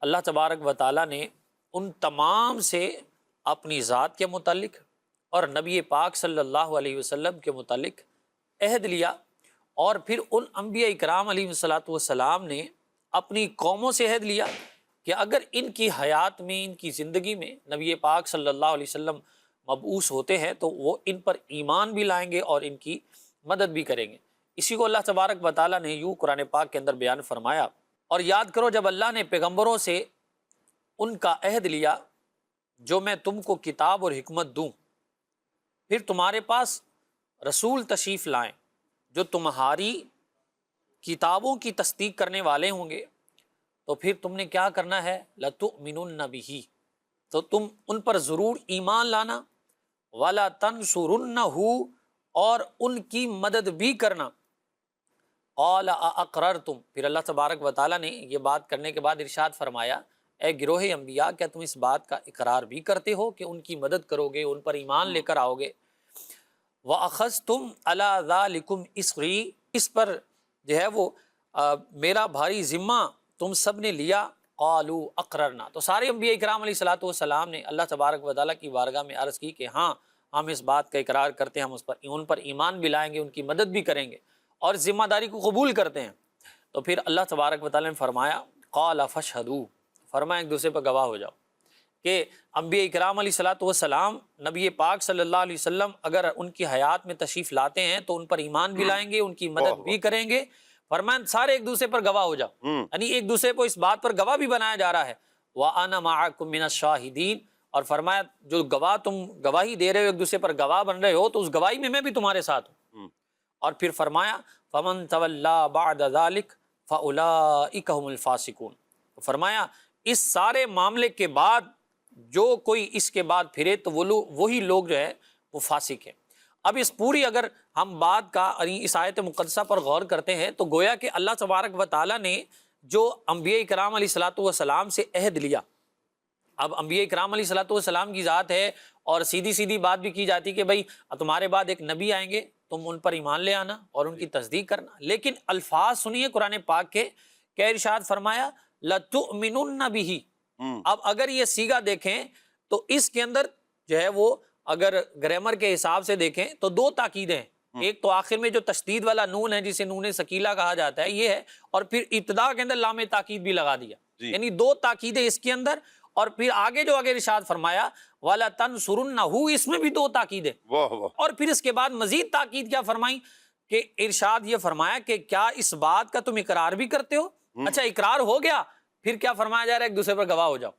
اللہ تبارک و تعالیٰ نے ان تمام سے اپنی ذات کے متعلق اور نبی پاک صلی اللہ علیہ وسلم کے متعلق عہد لیا، اور پھر ان انبیاء اکرام علیہ الصلاۃ والسلام نے اپنی قوموں سے عہد لیا کہ اگر ان کی حیات میں، ان کی زندگی میں نبی پاک صلی اللہ علیہ وسلم مبعوث ہوتے ہیں تو وہ ان پر ایمان بھی لائیں گے اور ان کی مدد بھی کریں گے۔ اسی کو اللہ تبارک و تعالیٰ نے یوں قرآن پاک کے اندر بیان فرمایا، اور یاد کرو جب اللہ نے پیغمبروں سے ان کا عہد لیا جو میں تم کو کتاب اور حکمت دوں، پھر تمہارے پاس رسول تشریف لائیں جو تمہاری کتابوں کی تصدیق کرنے والے ہوں گے، تو پھر تم نے کیا کرنا ہے؟ لَتُؤْمِنُنَّ بِهِ، تو تم ان پر ضرور ایمان لانا، وَلَا تَنْصُرُنَّهُ، اور ان کی مدد بھی کرنا۔ قَالَ أَأَقْرَرْتُمْ، پھر اللہ تبارک و تعالیٰ نے یہ بات کرنے کے بعد ارشاد فرمایا، اے گروہ انبیاء، کیا تم اس بات کا اقرار بھی کرتے ہو کہ ان کی مدد کرو گے، ان پر ایمان لے کر آؤ گے؟ وَأَخَذْتُمْ عَلَىٰ ذَٰلِكُمْ إِصْرِي، اس پر جو ہے وہ میرا بھاری ذمہ تم سب نے لیا۔ قالوا اقررنا، تو سارے انبیاء اکرام علیہ الصلاۃ والسلام نے اللہ تبارک و تعالیٰ کی بارگاہ میں عرض کی کہ ہاں ہم اس بات کا اقرار کرتے ہیں، ہم ان پر ایمان بھی لائیں گے، ان کی مدد بھی کریں گے اور ذمہ داری کو قبول کرتے ہیں۔ تو پھر اللہ تبارک و تعالیٰ نے فرمایا قال فاشهدوا، فرمایا ایک دوسرے پر گواہ ہو جاؤ کہ انبیاء اکرام علیہ الصلاۃ والسلام نبی پاک صلی اللہ علیہ وسلم اگر ان کی حیات میں تشریف لاتے ہیں تو ان پر ایمان بھی لائیں گے، ان کی مدد بھی کریں گے۔ فرمایا سارے ایک دوسرے پر گواہ ہو جاؤ، یعنی ایک دوسرے کو اس بات پر گواہ بھی بنایا جا رہا ہے۔ وَأَنَا مَعَكُم مِّنَ الشَّاهِدِينَ، اور فرمایا جو گواہ تم گواہی دے رہے ہو، ایک دوسرے پر گواہ بن رہے ہو، تو اس گواہی میں بھی تمہارے ساتھ ہوں۔ اور پھر فرمایا فَمَن تَوَلَّىٰ بَعْدَ ذَلِكَ فَأُولَٰئِكَ هُمُ الْفَاسِقُونَ، فرمایا اس سارے معاملے کے بعد جو کوئی اس کے بعد پھرے تو وہی لوگ جو ہے وہ فاسق ہیں۔ اب اس پوری اگر ہم بات کا اس آیت مقدسہ پر غور کرتے ہیں تو گویا کہ اللہ تبارک و تعالیٰ نے جو انبیاء کرام علیہ الصلاۃ والسلام سے عہد لیا، اب انبیاء کرام علیہ الصلاۃ والسلام کی ذات ہے اور سیدھی سیدھی بات بھی کی جاتی کہ بھائی تمہارے بعد ایک نبی آئیں گے، تم ان پر ایمان لے آنا اور ان کی تصدیق کرنا، لیکن الفاظ سنیے قرآن پاک کے، کیا ارشاد فرمایا؟ لَتُؤْمِنُنَّ بِهِ۔ اب اگر یہ سیگا دیکھیں تو اس کے اندر جو ہے وہ اگر گرامر کے حساب سے دیکھیں تو دو تاکیدیں ہیں، ایک تو آخر میں جو تشدید والا نون ہے جسے نون ثقیلہ کہا جاتا ہے یہ ہے، اور پھر ابتدا کے اندر لام تاکید بھی لگا دیا، یعنی دو تاکیدیں اس کے اندر، اور پھر آگے جو آگے ارشاد فرمایا وَلَا تَنْصُرُنَّهُ، اس میں بھی دو تاکیدیں، اور پھر اس کے بعد مزید تاکید کیا فرمائی کہ ارشاد یہ فرمایا کہ کیا اس بات کا تم اقرار بھی کرتے ہو؟ اچھا اقرار ہو گیا، پھر کیا فرمایا جا رہا ہے؟ ایک دوسرے پر گواہ ہو جاؤ،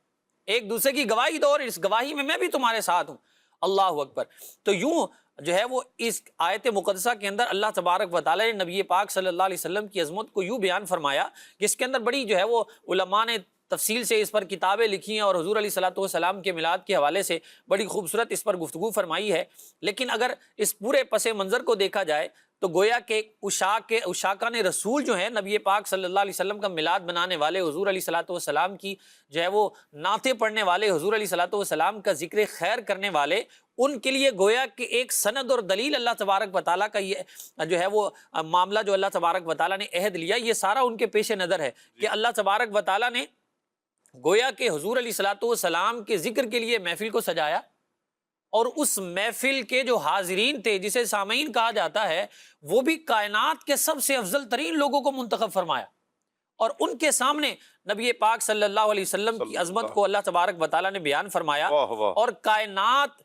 ایک دوسرے کی گواہی دو، اور اس گواہی میں بھی تمہارے ساتھ ہوں۔ اللہ اکبر۔ تو یوں جو ہے وہ اس آیت مقدسہ کے اندر اللہ تبارک و تعالیٰ نے نبی پاک صلی اللہ علیہ وسلم کی عظمت کو یوں بیان فرمایا کہ اس کے اندر بڑی جو ہے وہ علماء نے تفصیل سے اس پر کتابیں لکھی ہیں اور حضور علیہ الصلاۃ والسلام کے میلاد کے حوالے سے بڑی خوبصورت اس پر گفتگو فرمائی ہے، لیکن اگر اس پورے پس منظر کو دیکھا جائے تو گویا کہ اشاکان رسول جو ہیں نبی پاک صلی اللہ علیہ وسلم کا میلاد بنانے والے، حضور علیہ الصلاۃ والسلام کی جو ہے وہ نعتیں پڑھنے والے، حضور علیہ الصلاۃ والسلام کا ذکر خیر کرنے والے، ان کے لیے گویا کہ ایک سند اور دلیل اللہ تبارک و تعالیٰ کا یہ جو ہے وہ معاملہ جو اللہ تبارک و تعالیٰ نے عہد لیا، یہ سارا ان کے پیش نظر ہے کہ اللہ تبارک و تعالیٰ نے گویا کہ حضور علیہ الصلاۃ والسلام کے ذکر کے لیے محفل کو سجایا، اور اس محفل کے جو حاضرین تھے جسے سامعین کہا جاتا ہے وہ بھی کائنات کے سب سے افضل ترین لوگوں کو منتخب فرمایا، اور ان کے سامنے نبی پاک صلی اللہ علیہ وسلم کی عظمت کو اللہ تبارک و تعالیٰ نے بیان فرمایا، اور کائنات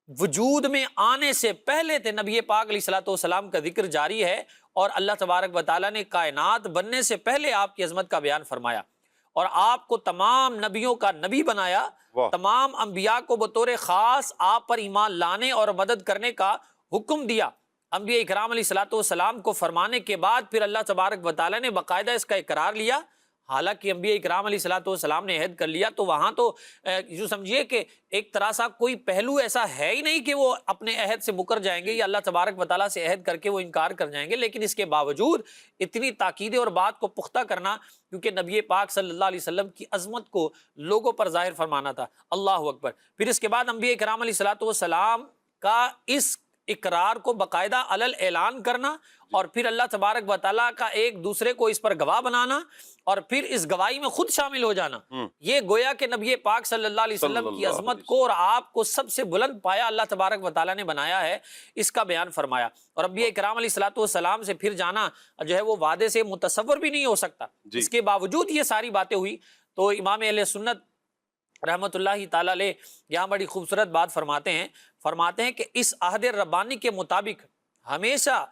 وجود میں آنے سے پہلے تھے نبی پاک علیہ الصلاۃ والسلام کا ذکر جاری ہے، اور اللہ تبارک و تعالیٰ نے کائنات بننے سے پہلے آپ کی عظمت کا بیان فرمایا، اور آپ کو تمام نبیوں کا نبی بنایا، تمام انبیاء کو بطور خاص آپ پر ایمان لانے اور مدد کرنے کا حکم دیا۔ انبیاء اکرام علیہ الصلاۃ والسلام کو فرمانے کے بعد پھر اللہ تبارک و تعالیٰ نے باقاعدہ اس کا اقرار لیا، حالانکہ انبیاء اکرام علیہ الصلوۃ والسلام نے عہد کر لیا، تو وہاں تو یوں سمجھیے کہ ایک طرح سا کوئی پہلو ایسا ہے ہی نہیں کہ وہ اپنے عہد سے مکر جائیں گے یا اللہ تبارک و تعالیٰ سے عہد کر کے وہ انکار کر جائیں گے، لیکن اس کے باوجود اتنی تاکیدیں اور بات کو پختہ کرنا، کیونکہ نبی پاک صلی اللہ علیہ وسلم کی عظمت کو لوگوں پر ظاہر فرمانا تھا۔ اللہ اکبر۔ پھر اس کے بعد انبیاء اکرام علیہ الصلوۃ والسلام کا اس اقرار کو باقاعدہ علل اعلان کرنا، اور پھر اللہ تبارک و تعالیٰ کا ایک دوسرے کو اس پر گواہ بنانا، اور پھر اس گواہی میں خود شامل ہو جانا، یہ گویا کہ نبی پاک صلی اللہ علیہ وسلم کی عظمت کو اور آپ کو سب سے بلند پایا اللہ تبارک و تعالیٰ نے بنایا ہے، اس کا بیان فرمایا۔ اور انبیاء کرام علیہ الصلوۃ والسلام سے پھر جانا جو ہے وہ وعدے سے متصور بھی نہیں ہو سکتا، اس کے باوجود یہ ساری باتیں ہوئی۔ تو امام اہل سنت رحمۃ اللہ تعالیٰ علیہ یہاں بڑی خوبصورت بات فرماتے ہیں کہ اس عہد ربانی کے مطابق ہمیشہ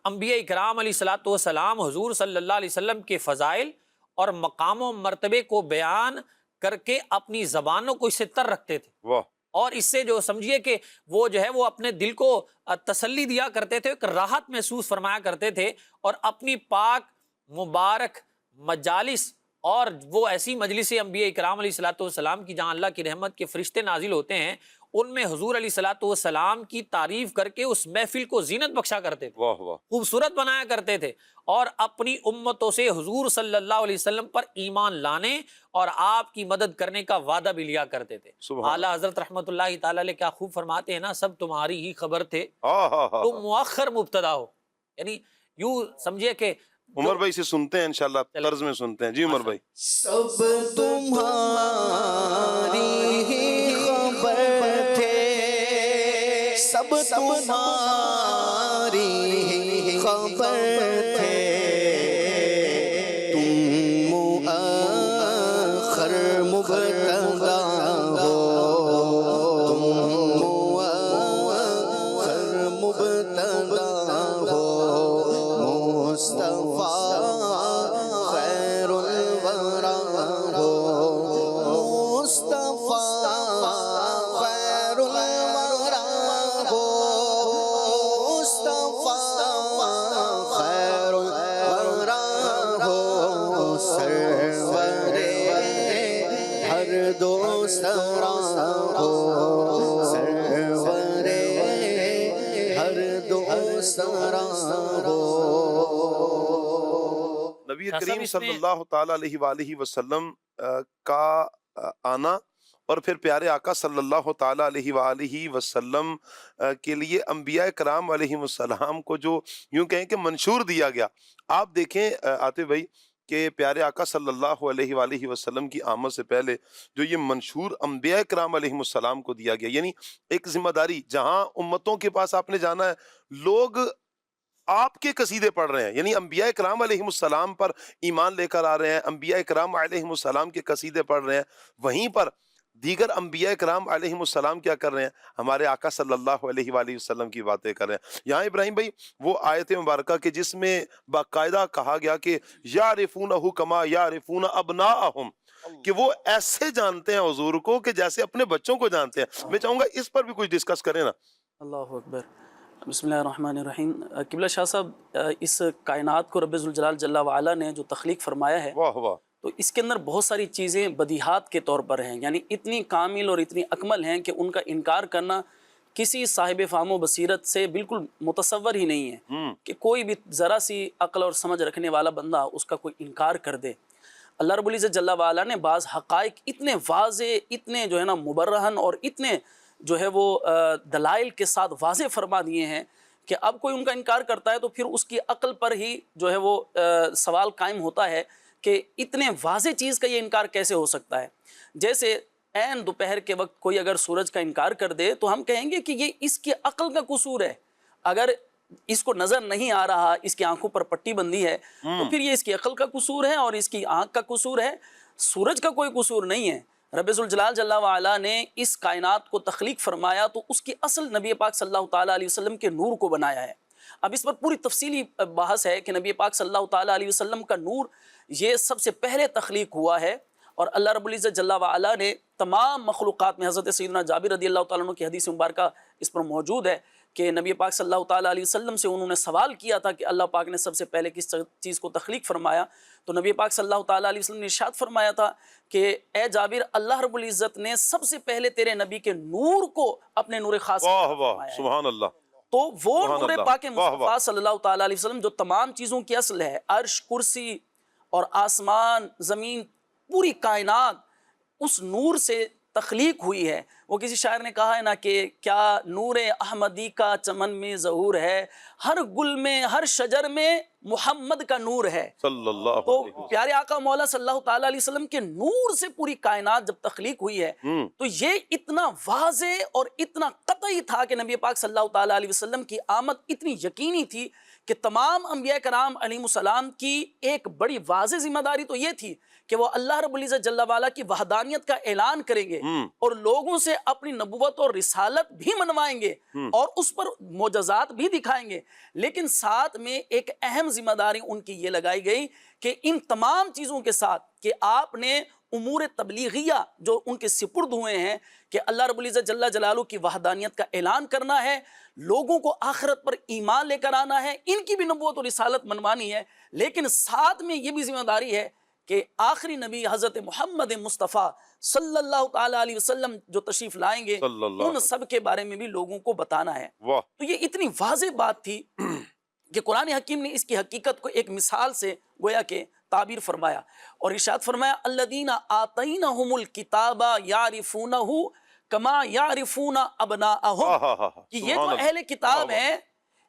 انبیاء کرام علیہ الصلوۃ والسلام حضور صلی اللہ علیہ وسلم کے فضائل اور مقام و مرتبے کو بیان کر کے اپنی زبانوں کو اس سے تر رکھتے تھے، اور اس سے جو سمجھیے کہ وہ جو ہے وہ اپنے دل کو تسلی دیا کرتے تھے، ایک راحت محسوس فرمایا کرتے تھے، اور اپنی پاک مبارک مجالس اور وہ ایسی مجلس انبیاء کرام علیہ الصلوۃ والسلام کی جہاں اللہ کی رحمت کے فرشتے نازل ہوتے ہیں، ان میں حضور علیہ الصلوۃ والسلام کی تعریف کر کے اس محفل کو زینت بخشا کرتے تھے، خوبصورت بنایا کرتے تھے، اور اپنی امتوں سے حضور صلی اللہ علیہ وسلم پر ایمان لانے اور آپ کی مدد کرنے کا وعدہ بھی لیا کرتے تھے۔ اعلیٰ حضرت رحمت اللہ تعالی علیہ کیا خوب فرماتے ہیں نا، سب تمہاری ہی خبر تھے، تم مؤخر مبتدا ہو، یعنی یوں سمجھے کہ عمر بھائی سے سنتے ہیں انشاءاللہ، طرز میں سنتے ہیں۔ جی عمر بھائی۔ سب تمہاری ہی خبر تھے، سب تمہاری ہی خبر تھے، تم مؤخر مبتدا ہو، تم مؤخر مبتدا ہو، مصطفیٰ خیر الورا ہو، مصطفیٰ خیر الورا ہو، مصطفیٰ خیر الورا ہو، سرور ہر دو سرا ہو، سرور ہر دو سرا ہو۔ نبی کریم صلی اللہ تعالیٰ علیہ وآلہ وسلم کا آنا اور پھر پیارے آقا صلی اللہ تعالیٰ علیہ وآلہ وسلم کے لیے انبیاء کرام علیہ السلام کو جو یوں کہیں کہ منشور دیا گیا، آپ دیکھیں عاطف بھائی کہ پیارے آقا صلی اللہ علیہ وآلہ وسلم کی آمد سے پہلے جو یہ منشور انبیاء کرام علیہ السلام کو دیا گیا، یعنی ایک ذمہ داری، جہاں امتوں کے پاس آپ نے جانا ہے، لوگ آپ کے قصیدے پڑھ رہے ہیں، یعنی انبیاء کرام علیہ السلام پر ایمان لے کر آ رہے ہیں، انبیاء کرام علیہ السلام کے قصیدے پڑھ رہے ہیں، وہیں پر دیگر انبیاء کرام علیہ السلام کیا کر رہے ہیں؟ ہمارے آقا صلی اللہ علیہ وآلہ وسلم کی باتیں کر رہے ہیں۔ یہاں ابراہیم بھائی وہ آیت مبارکہ کہ جس میں باقاعدہ کہا گیا کہ یعرفونہ کما یعرفون ابناءہم، کہ وہ ایسے جانتے ہیں حضور کو کہ جیسے اپنے بچوں کو جانتے ہیں۔ میں چاہوں گا اس پر بھی کچھ ڈسکس کریں نا۔ اللہ اکبر۔ بسم اللہ الرحمن الرحیم۔ قبلہ شاہ صاحب، اس کائنات کو رب ذوالجلال جل وعلا نے جو تخلیق فرمایا ہے، واہ واہ، تو اس کے اندر بہت ساری چیزیں بدیہات کے طور پر ہیں، یعنی اتنی کامل اور اتنی اکمل ہیں کہ ان کا انکار کرنا کسی صاحب فہم و بصیرت سے بالکل متصور ہی نہیں ہے کہ کوئی بھی ذرا سی عقل اور سمجھ رکھنے والا بندہ اس کا کوئی انکار کر دے۔ اللہ رب العزت جل وعلا نے بعض حقائق اتنے واضح، اتنے جو ہے نا مبرہن اور اتنے جو ہے وہ دلائل کے ساتھ واضح فرما دیے ہیں کہ اب کوئی ان کا انکار کرتا ہے تو پھر اس کی عقل پر ہی جو ہے وہ سوال قائم ہوتا ہے کہ اتنے واضح چیز کا یہ انکار کیسے ہو سکتا ہے۔ جیسے عین دوپہر کے وقت کوئی اگر سورج کا انکار کر دے تو ہم کہیں گے کہ یہ اس کی عقل کا قصور ہے، اگر اس کو نظر نہیں آ رہا، اس کی آنکھوں پر پٹی بندھی ہے تو پھر یہ اس کی عقل کا قصور ہے اور اس کی آنکھ کا قصور ہے، سورج کا کوئی قصور نہیں ہے۔ رب ذوالجلال جل وعلا نے اس کائنات کو تخلیق فرمایا تو اس کی اصل نبی پاک صلی اللہ تعالیٰ علیہ وسلم کے نور کو بنایا ہے۔ اب اس پر پوری تفصیلی بحث ہے کہ نبی پاک صلی اللہ تعالیٰ علیہ وسلم کا نور یہ سب سے پہلے تخلیق ہوا ہے، اور اللہ رب العزت جل وعلا نے تمام مخلوقات میں، حضرت سیدنا جابر رضی اللہ تعالیٰ عنہ کی حدیث مبارکہ اس پر موجود ہے کہ نبی پاک صلی اللہ تعالیٰ علیہ وسلم سے انہوں نے سوال کیا تھا کہ اللہ پاک نے سب سے پہلے کس چیز کو تخلیق فرمایا، تو نبی پاک صلی اللہ تعالیٰ علیہ وسلم نے ارشاد فرمایا تھا کہ اے جابر، اللہ رب العزت نے سب سے پہلے تیرے نبی کے نور کو اپنے نور خاص واہ واہ سبحان اللہ. تو وہ سبحان نور اللہ. پاک واہ واہ. مصطفیٰ صلی اللہ تعالیٰ علیہ وسلم جو تمام چیزوں کی اصل ہے، عرش، کرسی اور آسمان، زمین، پوری کائنات اس نور سے تخلیق ہوئی ہے. وہ کسی شاعر نے کہا ہے نا کہ کیا نور احمدی کا چمن میں ظہور ہے، ہر گل میں ہر شجر میں محمد کا نور ہے. صلی اللہ تو علیہ وسلم. پیارے آقا مولا صلی اللہ تعالیٰ علیہ وسلم کے نور سے پوری کائنات جب تخلیق ہوئی ہے تو یہ اتنا واضح اور اتنا قطعی تھا کہ نبی پاک صلی اللہ تعالیٰ علیہ وسلم کی آمد اتنی یقینی تھی کہ تمام انبیاء کرام علیہ السلام کی ایک بڑی واضح ذمہ داری تو یہ تھی کہ وہ اللہ رب العزت جل وعلا کی وحدانیت کا اعلان کریں گے اور لوگوں سے اپنی نبوت اور رسالت بھی منوائیں گے اور اس پر معجزات بھی دکھائیں گے. لیکن ساتھ میں ایک اہم ذمہ داری ان کی یہ لگائی گئی کہ ان تمام چیزوں کے ساتھ کہ آپ نے امور تبلیغیہ جو ان کے سپرد ہوئے ہیں کہ اللہ رب العزت جل جلالہ کی وحدانیت کا اعلان کرنا ہے، لوگوں کو آخرت پر ایمان لے کر آنا ہے، ان کی بھی نبوت اور رسالت منوانی ہے، لیکن ساتھ میں یہ بھی ذمہ داری ہے کہ آخری نبی حضرت محمد مصطفیٰ صلی اللہ تعالیٰ علیہ وسلم جو تشریف لائیں گے ان سب کے بارے میں بھی لوگوں کو بتانا ہے. تو یہ اتنی واضح بات تھی کہ قرآن حکیم نے اس کی حقیقت کو ایک مثال سے گویا کہ تعبیر فرمایا اور ارشاد فرمایا الذین آتینہم الکتاب یعرفونہ کما یعرفون ابناءہم، کہ یہ جو اہل کتاب ہیں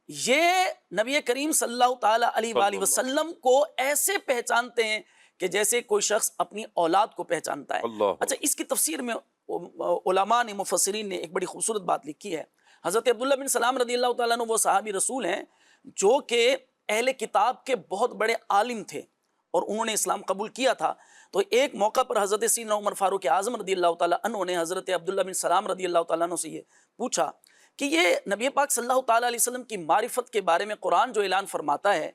یہ نبی کریم صلی اللہ تعالیٰ علیہ وآلہ وسلم کو ایسے پہچانتے ہیں کہ جیسے کوئی شخص اپنی اولاد کو پہچانتا ہے. اچھا، اس کی تفسیر میں علماء نے، مفسرین نے ایک بڑی خوبصورت بات لکھی ہے. حضرت عبداللہ بن سلام رضی اللہ تعالیٰ عنہ وہ صحابی رسول ہیں جو کہ اہل کتاب کے بہت بڑے عالم تھے اور انہوں نے اسلام قبول کیا تھا. تو ایک موقع پر حضرت سیدنا عمر فاروق اعظم رضی اللہ تعالیٰ عنہ نے حضرت عبداللہ بن سلام رضی اللہ تعالیٰ عنہ سے یہ پوچھا کہ یہ نبی پاک صلی اللہ تعالیٰ علیہ وسلم کی معرفت کے بارے میں قرآن جو اعلان فرماتا ہے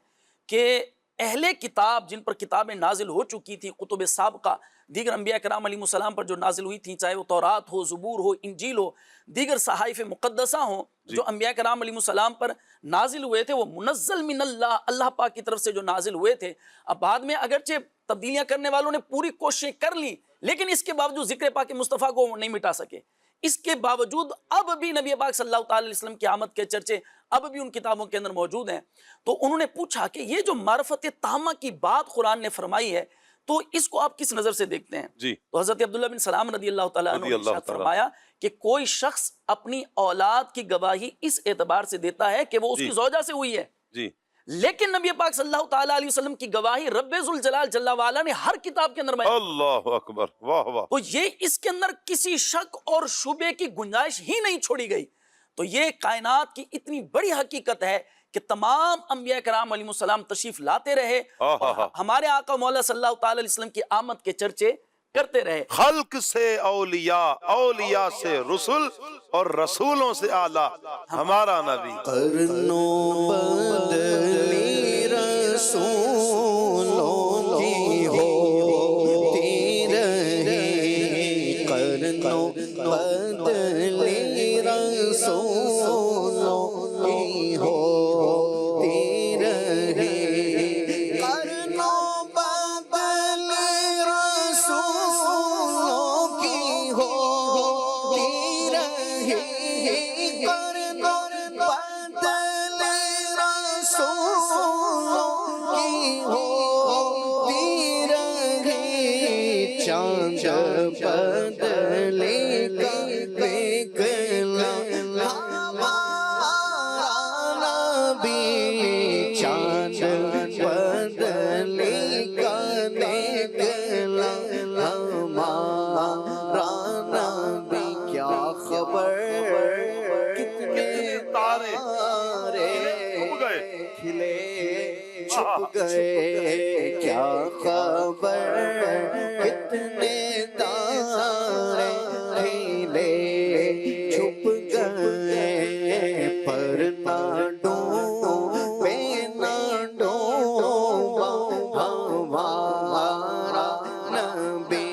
کہ اہل کتاب جن پر کتابیں نازل ہو چکی تھی، کتب سابقہ دیگر انبیاء کرام علیہ السلام پر جو نازل ہوئی تھی، چاہے وہ تورات ہو، زبور ہو، انجیل ہو، دیگر صحائف مقدسہ ہوں جو انبیاء کرام علیہ السلام پر نازل ہوئے تھے، وہ منزل من اللہ، اللہ پاک کی طرف سے جو نازل ہوئے تھے. اب بعد میں اگرچہ تبدیلیاں کرنے والوں نے پوری کوششیں کر لی لیکن اس کے باوجود ذکر پاک مصطفیٰ کو نہیں مٹا سکے. اس کے باوجود اب بھی نبی پاک صلی اللہ تعالی علیہ وسلم کی آمد کے چرچے اب بھی ان کتابوں کے اندر موجود ہیں. تو انہوں نے پوچھا کہ یہ جو معرفت تامہ کی بات قرآن نے فرمائی ہے تو اس کو آپ کس نظر سے دیکھتے ہیں؟ تو حضرت عبداللہ بن سلام رضی اللہ تعالیٰ عنہ نے ارشاد فرمایا کہ کوئی شخص اپنی اولاد کی گواہی اس اعتبار سے دیتا ہے کہ وہ اس کی زوجہ سے ہوئی ہے، لیکن نبی پاک صلی اللہ تعالیٰ علیہ وسلم کی گواہی رب ذوالجلال جل وعلا نے ہر کتاب کے اندر بیان. اللہ اکبر، واہ واہ. تو یہ اس کے اندر کسی شک اور شبے کی گنجائش ہی نہیں چھوڑی گئی. تو یہ کائنات کی اتنی بڑی حقیقت ہے کہ تمام انبیاء کرام علیہ السلام تشریف لاتے رہے اور ہمارے آقا مولا صلی اللہ تعالی علیہ وسلم کی آمد کے چرچے کرتے رہے. خلق سے اولیاء، اولیاء سے رسول اور رسولوں سے اعلیٰ ہمارا نبی. قرنوں بدلی رسولوں کی ہوتی رہی، قرنوں بدلی رسولوں کی ہوتی رہی، قرنوں بدلی رسولوں کی ہوتی رہی، قرنوں بدلی رسولوں کی ہوتی رہی، چاند بدلے نکلا ہمارا نبی، چاند بدلے نکلا ہمارا نبی. کیا خبر کتنے تارے کھلے چھپ گئے، کیا خبر کتنے تارے کھلے چھپ گئے، پر نہ ڈوبے نہ ڈوبا ہمارا نبی،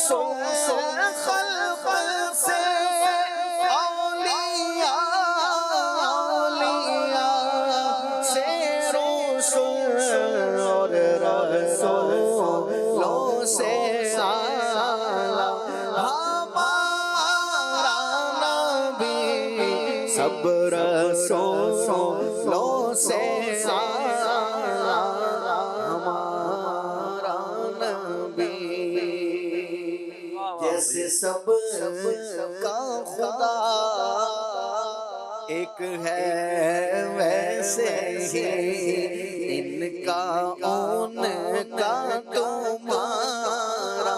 سو خلق سے اولیاء سے رسول اور رسولوں سے اعلیٰ ہمارا نبی سب رسولوں سے اعلیٰ ہمارا نبی جیسے سب کا خدا ایک ہے ویسے ہی ان کا ان کا تمہارا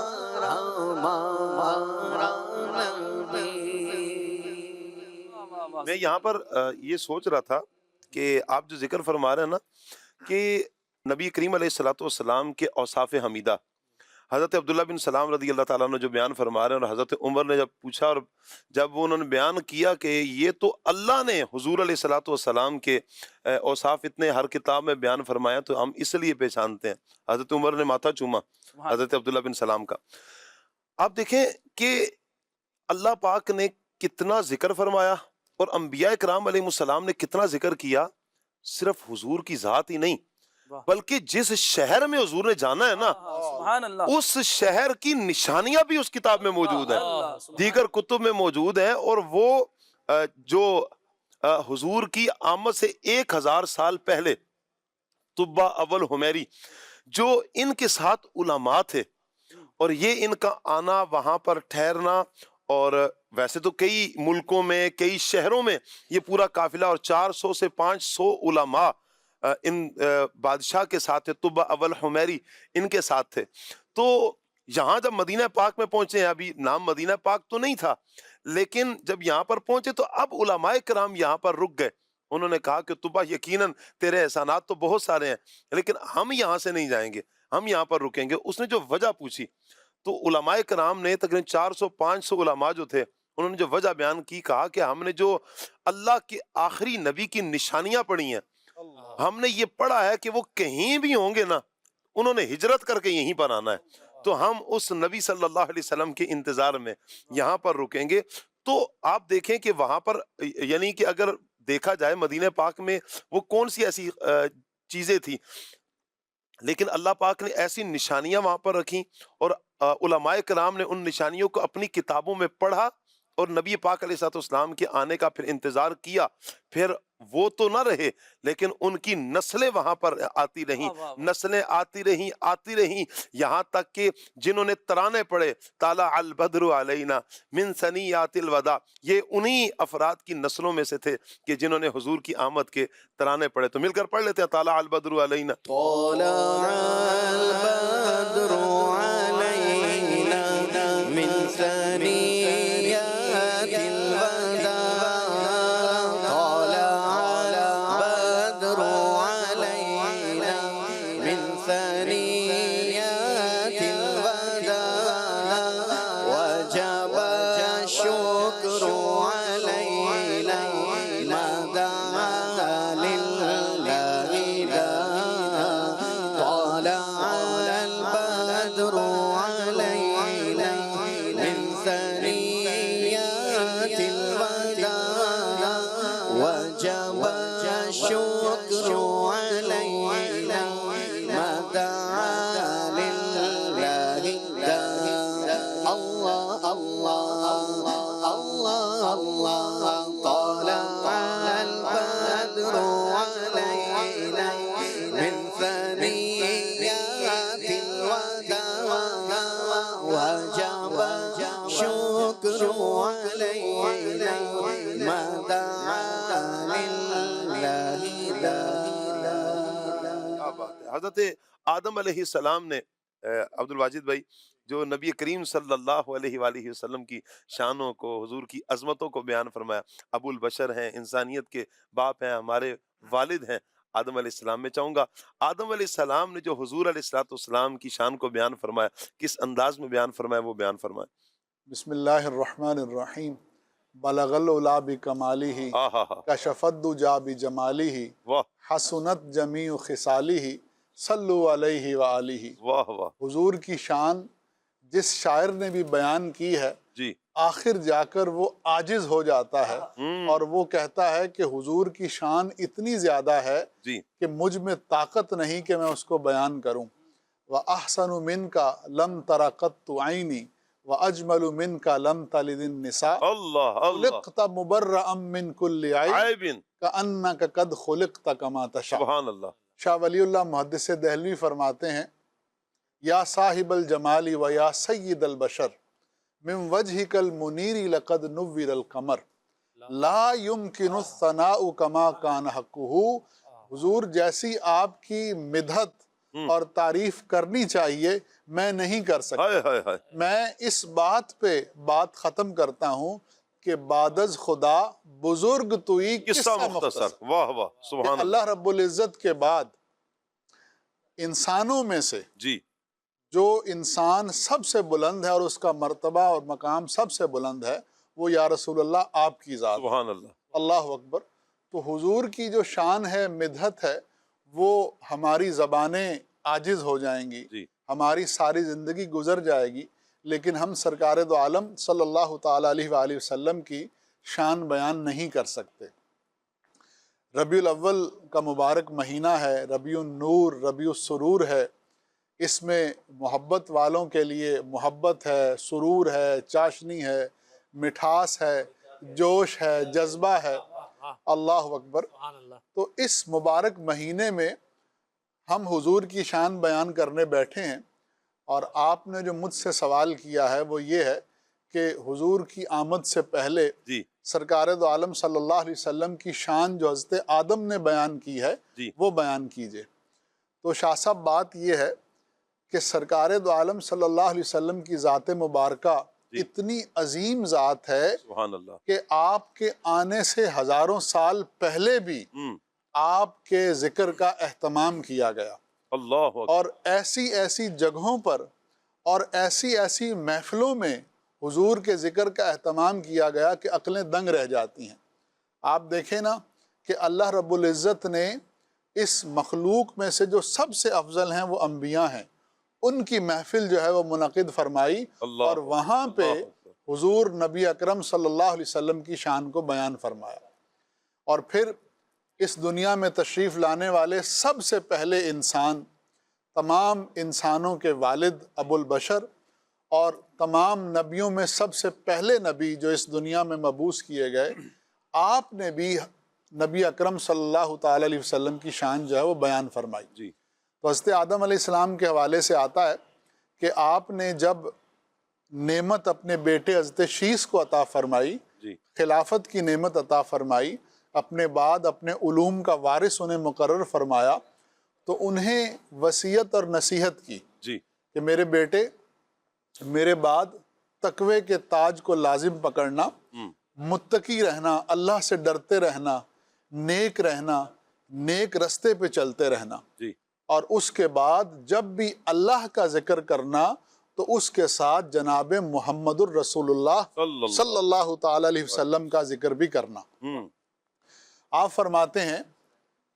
ہمارا نبی۔ میں یہاں پر یہ سوچ رہا تھا کہ آپ جو ذکر فرما رہے ہیں نا کہ نبی کریم علیہ الصلوۃ والسلام کے اوصاف حمیدہ حضرت عبداللہ بن سلام رضی اللہ تعالیٰ عنہ جو بیان فرما رہے ہیں، اور حضرت عمر نے جب پوچھا اور جب وہ انہوں نے بیان کیا کہ یہ تو اللہ نے حضور علیہ الصلوۃ والسلام کے اوصاف اتنے ہر کتاب میں بیان فرمایا تو ہم اس لیے پہچانتے ہیں۔ حضرت عمر نے ماتھا چوما حضرت عبداللہ بن سلام کا۔ آپ دیکھیں کہ اللہ پاک نے کتنا ذکر فرمایا اور انبیاء کرام علیہ السلام نے کتنا ذکر کیا، صرف حضور کی ذات ہی نہیں بلکہ جس شہر میں حضور نے جانا ہے نا سبحان اللہ، اس شہر کی نشانیاں بھی اس کتاب میں موجود ہیں، دیگر کتب میں موجود ہیں، اور وہ جو حضور کی آمد سے 1000 سال پہلے طبہ اول حمیری جو ان کے ساتھ علماء تھے، اور یہ ان کا آنا وہاں پر ٹھہرنا، اور ویسے تو کئی ملکوں میں کئی شہروں میں یہ پورا قافلہ اور 400 سے 500 علماء ان بادشاہ کے ساتھ تھے، طبہ اول حمیری ان کے ساتھ تھے۔ تو یہاں جب مدینہ پاک میں پہنچے ہیں، ابھی نام مدینہ پاک تو نہیں تھا، لیکن جب یہاں پر پہنچے تو اب علماء کرام یہاں پر رک گئے۔ انہوں نے کہا کہ طبہ یقیناً تیرے احسانات تو بہت سارے ہیں، لیکن ہم یہاں سے نہیں جائیں گے، ہم یہاں پر رکیں گے۔ اس نے جو وجہ پوچھی تو علماء کرام نے تقریباً 400-500 علماء جو تھے انہوں نے جو وجہ بیان کی، کہا کہ ہم نے جو اللہ کے آخری نبی کی نشانیاں پڑھی ہیں، ہم نے یہ پڑھا ہے کہ وہ کہیں بھی ہوں گے نا انہوں نے ہجرت کر کے یہیں پر آنا ہے، تو ہم اس نبی صلی اللہ علیہ وسلم کے انتظار میں یہاں پر رکیں گے۔ تو آپ دیکھیں کہ وہاں پر یعنی کہ اگر دیکھا جائے مدینہ پاک میں وہ کون سی ایسی چیزیں تھیں، لیکن اللہ پاک نے ایسی نشانیاں وہاں پر رکھیں، اور علماء کرام نے ان نشانیوں کو اپنی کتابوں میں پڑھا اور نبی پاک علیہ السلام کے آنے کا پھر انتظار کیا۔ پھر وہ تو نہ رہے لیکن ان کی نسلیں وہاں پر آتی رہیں، نسلیں آتی رہیں یہاں تک کہ جنہوں نے ترانے پڑھے طالع البدر علینا من ثنیات الوداع، یہ انہی افراد کی نسلوں میں سے تھے کہ جنہوں نے حضور کی آمد کے ترانے پڑھے۔ تو مل کر پڑھ لیتے ہیں طالع البدر علینا، طلع البدر علینا من ثنیات الوداع، طلع البدر علینا من ثنیات الوداع، وجب الشکر علینا ما دعا للہ داع، طلع البدر علینا من ثنیات الوداع، وجب الشکر علینا ما دعا للہ داع۔ اللہ اللہ اللہ اللہ، طلع البدر علینا من ثنیات الوداع، وجب الشکر علینا ما دعا للہ داع۔ کیا بات ہے۔ حضرت آدم علیہ السلام نے عبد الواجد بھائی جو نبی کریم صلی اللہ علیہ وآلہ وسلم کی شانوں کو، حضور کی عظمتوں کو بیان فرمایا۔ ابو البشر ہیں، انسانیت کے باپ ہیں، ہمارے والد ہیں آدم علیہ السلام۔ میں چاہوں گا آدم علیہ السلام نے جو حضور علیہ السلام کی شان کو بیان فرمایا کس انداز میں بیان فرمایا وہ بیان فرمایا۔ بسم اللہ الرحمن الرحیم۔ بلغ العلا بکمالہ کشف الدجا بجمالہ واہ حسنت جمیع خصالہ صلو علیہ وآلہ۔ واہ واہ، حضور کی شان جس شاعر نے بھی بیان کی ہے جی آخر جا کر وہ عاجز ہو جاتا ہے اور وہ کہتا ہے کہ حضور کی شان اتنی زیادہ ہے جی کہ مجھ میں طاقت نہیں کہ میں اس کو بیان کروں. وَأَحْسَنُ مِنْكَ لَمْ تَرَ قَطُّ عَيْنِي وَأَجْمَلُ مِنْكَ لَمْ تَلِدِ النِّسَاءُ اللہ اللہ خُلِقْتَ مُبَرَّأً مِّن كُلِّ عَيْبٍ عیبن كَأَنَّكَ قَدْ خُلِقْتَ كَمَا تَشَاءُ. سبحان اللہ. شاہ ولی اللہ محدث دہلوی فرماتے ہیں یا صاحب الجمال و یا سید البشر من وجهك المنیر لقد نور القمر لا يمكن الثناء كما كان حقه. حضور جیسی آپ کی مدحت اور تعریف کرنی چاہیے میں نہیں کر سکتا. ہائے ہائے ہائے. میں اس بات پہ بات ختم کرتا ہوں کہ بعد از خدا بزرگ توئی قصہ مختصر. واہ واہ کہ سبحان اللہ. اللہ رب العزت کے بعد انسانوں میں سے جی جو انسان سب سے بلند ہے اور اس کا مرتبہ اور مقام سب سے بلند ہے وہ یا رسول اللہ آپ کی ذات. سبحان اللہ. اللہ اکبر. تو حضور کی جو شان ہے مدحت ہے وہ ہماری زبانیں عاجز ہو جائیں گی جی ہماری ساری زندگی گزر جائے گی لیکن ہم سرکار دو عالم صلی اللہ تعالیٰ علیہ وآلہ وسلم کی شان بیان نہیں کر سکتے. ربیع الاول کا مبارک مہینہ ہے، ربیع النور، ربیع السرور ہے. اس میں محبت والوں کے لیے محبت ہے، سرور ہے، چاشنی ہے، مٹھاس ہے، جوش ہے، جذبہ ہے. اللہ اکبر. سبحان اللہ. تو اس مبارک مہینے میں ہم حضور کی شان بیان کرنے بیٹھے ہیں اور آپ نے جو مجھ سے سوال کیا ہے وہ یہ ہے کہ حضور کی آمد سے پہلے جی سرکار دو عالم صلی اللہ علیہ وسلم کی شان جو حضرت آدم نے بیان کی ہے جی وہ بیان کیجئے. تو شاہ صاحب بات یہ ہے کہ سرکار دو عالم صلی اللہ علیہ وسلم کی ذات مبارکہ جی. اتنی عظیم ذات ہے سبحان اللہ. کہ آپ کے آنے سے ہزاروں سال پہلے بھی آپ کے ذکر کا اہتمام کیا گیا اللہ اکبر. اور ایسی ایسی جگہوں پر اور ایسی ایسی محفلوں میں حضور کے ذکر کا اہتمام کیا گیا کہ عقلیں دنگ رہ جاتی ہیں. آپ دیکھیں نا کہ اللہ رب العزت نے اس مخلوق میں سے جو سب سے افضل ہیں وہ انبیاء ہیں، ان کی محفل جو ہے وہ منعقد فرمائی اللہ اور وہاں پہ اللہ اکبر. حضور نبی اکرم صلی اللہ علیہ وسلم کی شان کو بیان فرمایا. اور پھر اس دنیا میں تشریف لانے والے سب سے پہلے انسان، تمام انسانوں کے والد ابو البشر اور تمام نبیوں میں سب سے پہلے نبی جو اس دنیا میں مبعوث کیے گئے، آپ نے بھی نبی اکرم صلی اللہ تعالیٰ علیہ وسلم کی شان جو ہے وہ بیان فرمائی. جی تو حضرت آدم علیہ السلام کے حوالے سے آتا ہے کہ آپ نے جب نعمت اپنے بیٹے حضرت شیس کو عطا فرمائی، جی خلافت کی نعمت عطا فرمائی، اپنے بعد اپنے علوم کا وارث انہیں مقرر فرمایا، تو انہیں وصیت اور نصیحت کی جی کہ میرے بیٹے میرے بعد تقوی کے تاج کو لازم پکڑنا، متقی رہنا، اللہ سے ڈرتے رہنا، نیک رہنا، نیک رستے پہ چلتے رہنا، جی اور اس کے بعد جب بھی اللہ کا ذکر کرنا تو اس کے ساتھ جناب محمد الرسول اللہ صلی اللہ تعالیٰ علیہ وسلم کا ذکر بھی کرنا. آپ فرماتے ہیں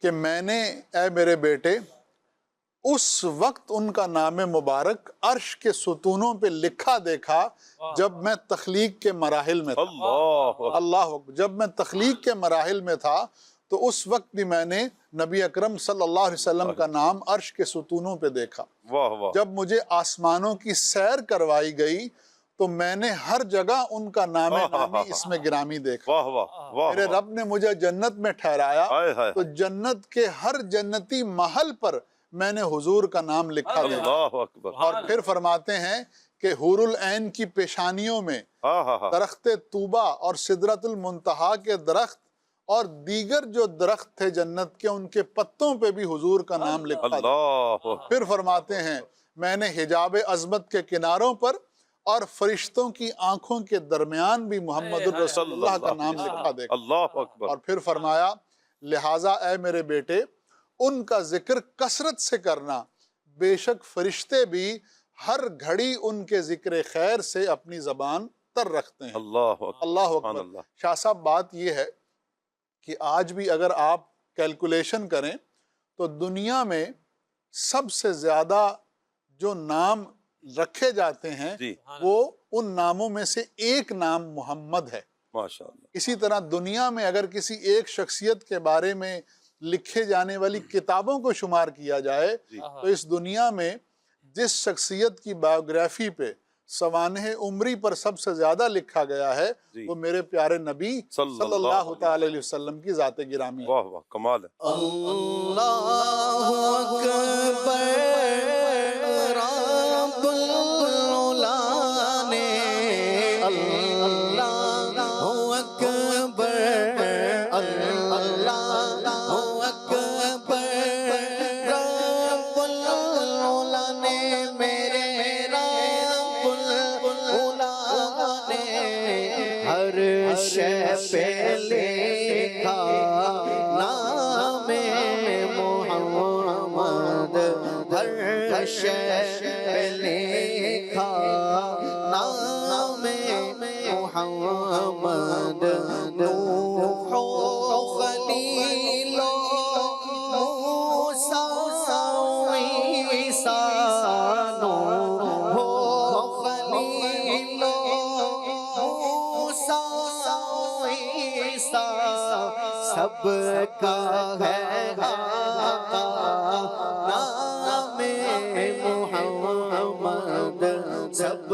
کہ میں نے اے میرے بیٹے اس وقت ان کا نام مبارک عرش کے ستونوں پہ لکھا دیکھا جب میں تخلیق کے مراحل میں تھا. اللہ اکبر. جب میں تخلیق کے مراحل میں تھا تو اس وقت بھی میں نے نبی اکرم صلی اللہ علیہ وسلم کا نام عرش کے ستونوں پہ دیکھا. واہ واہ. جب مجھے آسمانوں کی سیر کروائی گئی تو میں نے ہر جگہ ان کا نام نامی اس میں گرامی دیکھا. واہ واہ واہ. میرے رب نے مجھے جنت میں ٹھہرایا ہائے ہائے. تو جنت کے ہر جنتی محل پر میں نے حضور کا نام لکھا دیکھا. اللہ اکبر. اور پھر فرماتے ہیں کہ حور العین کی پیشانیوں میں ہاں ہاں ہاں. درخت طوبہ اور سدرۃ المنتہا کے درخت اور دیگر جو درخت تھے جنت کے ان کے پتوں پہ بھی حضور کا نام لکھا تھا. اللہ اکبر. پھر فرماتے ہیں میں نے حجاب عظمت کے کناروں پر اور فرشتوں کی آنکھوں کے درمیان بھی محمد الرسول اللہ کا نام لکھا دیکھا. اللہ اکبر. اور پھر فرمایا لہٰذا اے میرے بیٹے ان کا ذکر کثرت سے کرنا، بے شک فرشتے بھی ہر گھڑی ان کے ذکر خیر سے اپنی زبان تر رکھتے ہیں. اللہ اکبر. اللہ سبحان اکبر. اللہ. شاہ صاحب بات یہ ہے کہ آج بھی اگر آپ کیلکولیشن کریں تو دنیا میں سب سے زیادہ جو نام رکھے جاتے ہیں جی وہ ان ناموں میں سے ایک نام محمد ہے۔ ماشاء اللہ۔ اسی طرح دنیا میں اگر کسی ایک شخصیت کے بارے میں لکھے جانے والی کتابوں کو شمار کیا جائے تو اس دنیا میں جس شخصیت کی بایوگرافی پہ سوانح عمری پر سب سے زیادہ لکھا گیا ہے وہ میرے پیارے نبی صلی اللہ تعالی علیہ وسلم کی ذات گرامی ہے۔ واہ واہ، کمال ہے۔ اللہ اکبر، رب العلا نے اللہ اکبر، اللہ اکبر، رب العلا نے میرے رب العلا نے ہر شے پہ لکھا نام محمد، ہر شے پہ لکھا نام محمد، نوح و خلیل و موسیٰ و عیسیٰ، نوح و خلیل و موسیٰ و عیسیٰ، سب کا ہے آقا نام محمد، سب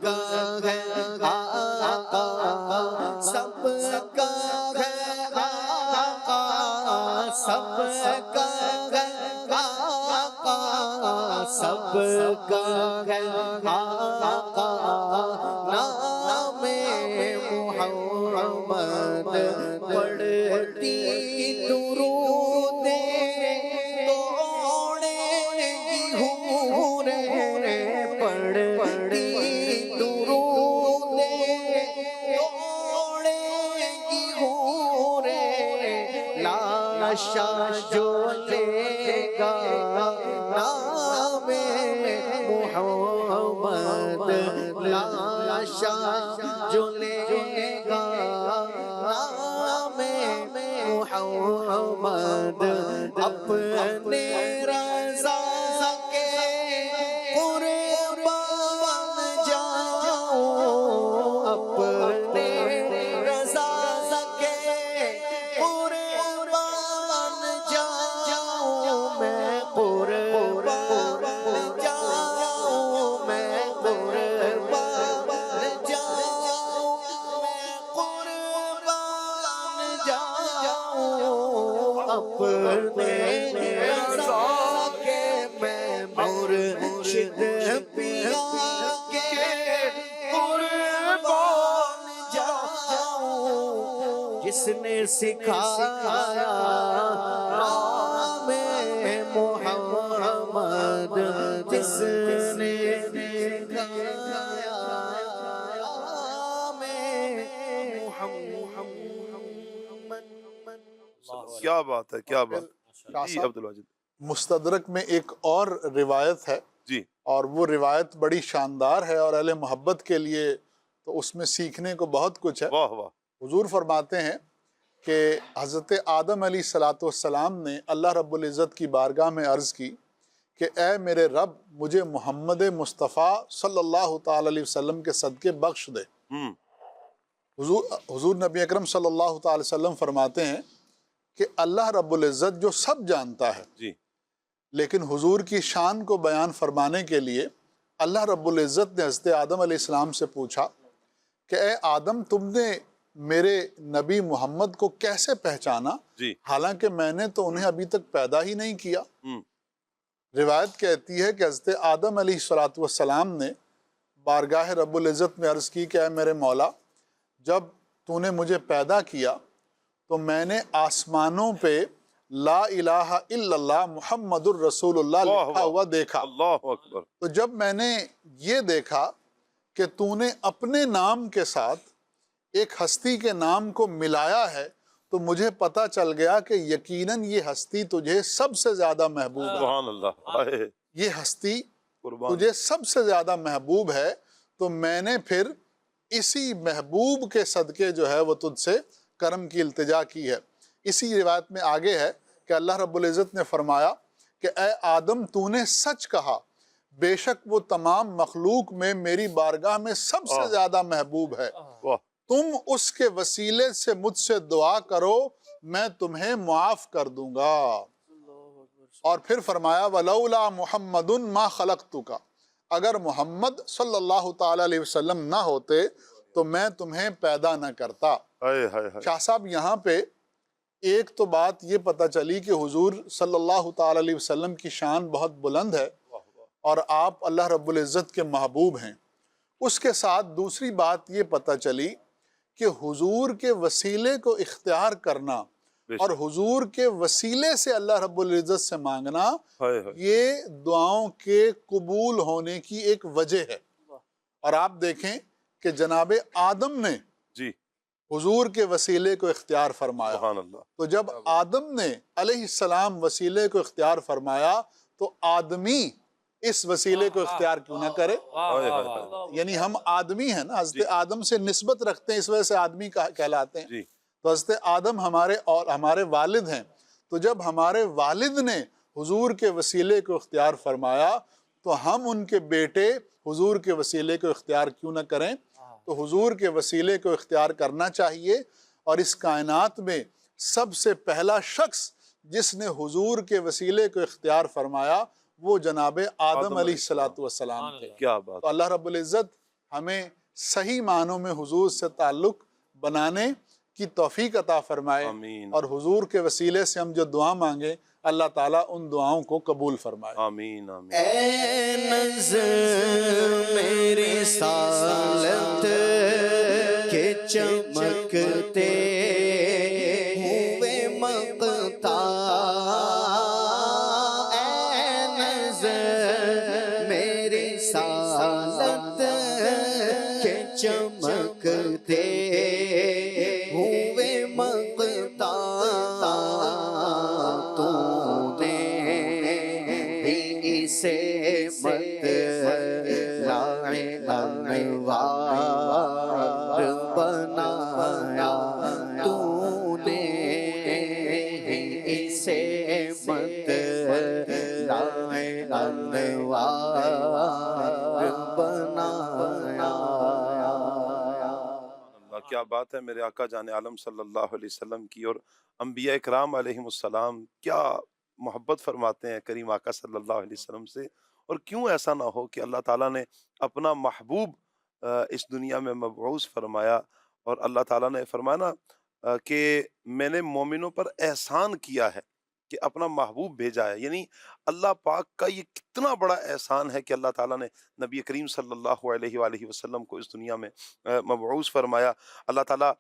کا ہے آقا، سب کا ہے آقا، سب کا ہے آقا، سب کا ہے آقا نام محمد، پڑھتی درود توڑے گی حوریں، پڑھتی درود توڑے گی حوریں، لاشا جو لے گا نام محمد، لاشا جو لے گا نام محمد، اپنے رضا کے قربان جاؤ، اپنے رضا کے قربان جاؤ، میں قربان جاؤ، میں قربان جاؤ، میں قربان جاؤ، اپنے رضا کے میں مرشد پیا کے قربان جاؤں، جس نے سکھایا نام محمد، جس نے سکھایا نام محمد۔ کیا بات ہے، کیا بات ہے۔ شاہ جی صاحب، عبد الواجد۔ مستدرک میں ایک اور روایت ہے جی اور وہ روایت بڑی شاندار ہے اور اہل محبت کے لیے تو اس میں سیکھنے کو بہت کچھ ہے۔ واہ واہ۔ حضور فرماتے ہیں کہ حضرت آدم علیہ السلام نے اللہ رب العزت کی بارگاہ میں عرض کی کہ اے میرے رب، مجھے محمد مصطفیٰ صلی اللہ تعالی علیہ وسلم کے صدقے بخش دے۔ حضور نبی اکرم صلی اللہ تعالی وسلم فرماتے ہیں کہ اللہ رب العزت جو سب جانتا ہے، جی لیکن حضور کی شان کو بیان فرمانے کے لیے اللہ رب العزت نے حضرت آدم علیہ السلام سے پوچھا کہ اے آدم، تم نے میرے نبی محمد کو کیسے پہچانا جی حالانکہ میں نے تو انہیں ابھی تک پیدا ہی نہیں کیا؟ روایت کہتی ہے کہ حضرت آدم علیہ السلام نے بارگاہ رب العزت میں عرض کی کہ اے میرے مولا، جب تو نے مجھے پیدا کیا تو میں نے آسمانوں پہ لا الہ الا اللہ محمد الرسول اللہ لکھا ہوا دیکھا، اللہ اکبر۔ تو جب میں نے یہ دیکھا کہ تو نے اپنے نام کے ساتھ ایک ہستی کے نام کو ملایا ہے تو مجھے پتہ چل گیا کہ یقیناً یہ ہستی تجھے سب سے زیادہ محبوب ہے، سبحان اللہ۔ یہ ہستی قربان۔ تجھے سب سے زیادہ محبوب ہے، تو میں نے پھر اسی محبوب کے صدقے جو ہے وہ تجھ سے کرم کی التجا کی ہے۔ اسی روایت میں آگے ہے کہ اللہ رب العزت نے فرمایا کہ اے آدم، تو نے سچ کہا، بے شک وہ تمام مخلوق میں میری بارگاہ میں سب سے زیادہ محبوب ہے، واہ تم اس کے وسیلے سے مجھ سے دعا کرو میں تمہیں معاف کر دوں گا۔ اور پھر فرمایا وَلَوْلَا مُحَمَّدٌ مَا خَلَقْتُكَ، اگر محمد صلی اللہ تعالی علیہ وسلم نہ ہوتے تو میں تمہیں پیدا نہ کرتا۔ شاہ صاحب یہاں پہ ایک تو بات یہ پتہ چلی کہ حضور صلی اللہ تعالی علیہ وسلم کی شان بہت بلند ہے اور آپ اللہ رب العزت کے محبوب ہیں۔ اس کے ساتھ دوسری بات یہ پتہ چلی کہ حضور کے وسیلے کو اختیار کرنا اور حضور کے وسیلے سے اللہ رب العزت سے مانگنا یہ دعاؤں کے قبول ہونے کی ایک وجہ ہے۔ اور آپ دیکھیں کہ جناب آدم نے جی حضور کے وسیلے کو اختیار فرمایا، سبحان اللہ، تو جب آدم نے علیہ السلام وسیلے کو اختیار فرمایا تو آدمی اس وسیلے کو اختیار کیوں نہ کرے؟ یعنی ہم آدمی ہیں نا، حضرت آدم سے نسبت رکھتے ہیں، اس وجہ سے آدمی کہلاتے ہیں۔ جی تو حضرت آدم ہمارے والد ہیں، تو جب ہمارے والد نے حضور کے وسیلے کو اختیار فرمایا تو ہم ان کے بیٹے حضور کے وسیلے کو اختیار کیوں نہ کریں؟ تو حضور کے وسیلے کو اختیار کرنا چاہیے۔ اور اس کائنات میں سب سے پہلا شخص جس نے حضور کے وسیلے کو اختیار فرمایا وہ جناب آدم علیہ السلام تھے۔ کیا بات، تو اللہ رب العزت ہمیں صحیح معنوں میں حضور سے تعلق بنانے کی توفیق عطا فرمائے، آمین اور حضور کے وسیلے سے ہم جو دعا مانگیں اللہ تعالیٰ ان دعاؤں کو قبول فرمائے۔ آمین آمین۔ اے نظر میری سالت کے چمکتے ہوئے مقتا، اے نظر میری سالت کے چمکتے ہوئے مقتا، تو نے اسے مت لائے انوار بنایا، تو نے اسے مت لائے انوار بنایا۔ اللہ کیا بات ہے میرے آقا جان عالم صلی اللہ علیہ وسلم کی، اور انبیاء اکرام علیہم السلام کیا محبت فرماتے ہیں کریم آقا صلی اللہ علیہ وسلم سے۔ اور کیوں ایسا نہ ہو کہ اللہ تعالیٰ نے اپنا محبوب اس دنیا میں مبعوث فرمایا، اور اللہ تعالیٰ نے فرمایا نا کہ میں نے مومنوں پر احسان کیا ہے کہ اپنا محبوب بھیجا ہے۔ یعنی اللہ پاک کا یہ کتنا بڑا احسان ہے کہ اللہ تعالیٰ نے نبی کریم صلی اللہ علیہ وآلہ وسلم کو اس دنیا میں مبعوث فرمایا۔ اللہ تعالیٰ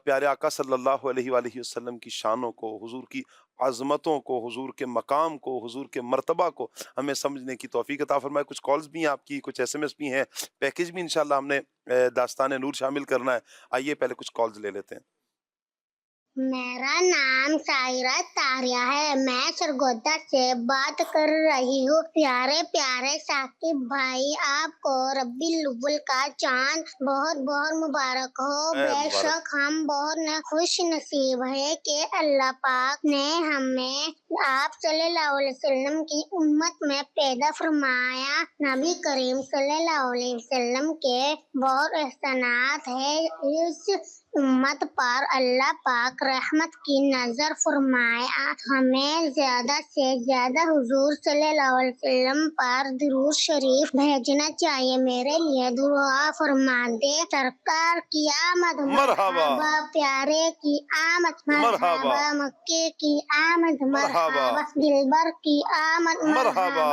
پیارے آقا صلی اللہ علیہ وآلہ وسلم کی شانوں کو، حضور کی عظمتوں کو، حضور کے مقام کو، حضور کے مرتبہ کو ہمیں سمجھنے کی توفیق عطا فرمائے۔ کچھ کالز بھی ہیں آپ کی، کچھ ایس ایم ایس بھی ہیں، پیکیج بھی انشاءاللہ ہم نے داستان نور شامل کرنا ہے۔ آئیے پہلے کچھ کالز لے لیتے ہیں۔ میرا نام سائرہ طاہرہ ہے، میں سرگودا سے بات کر رہی ہوں۔ پیارے پیارے ثاقب بھائی، آپ کو ربیع الاول کا چاند بہت بہت مبارک ہو۔ بے شک ہم بہت خوش نصیب ہے کہ اللہ پاک نے ہمیں آپ صلی اللہ علیہ وسلم کی امت میں پیدا فرمایا۔ نبی کریم صلی اللہ علیہ وسلم کے بہت احسانات ہیں، اس امت پر اللہ پاک رحمت کی نظر فرمائے۔ ہمیں زیادہ سے زیادہ حضور صلی اللہ علیہ وسلم پر درود شریف بھیجنا چاہیے۔ میرے لیے دعا فرما دے۔ سرکار کی آمد مرحبا، پیارے کی آمد مرحبا، مکے کی آمد مرحبا، دلبر کی آمد مرحبا۔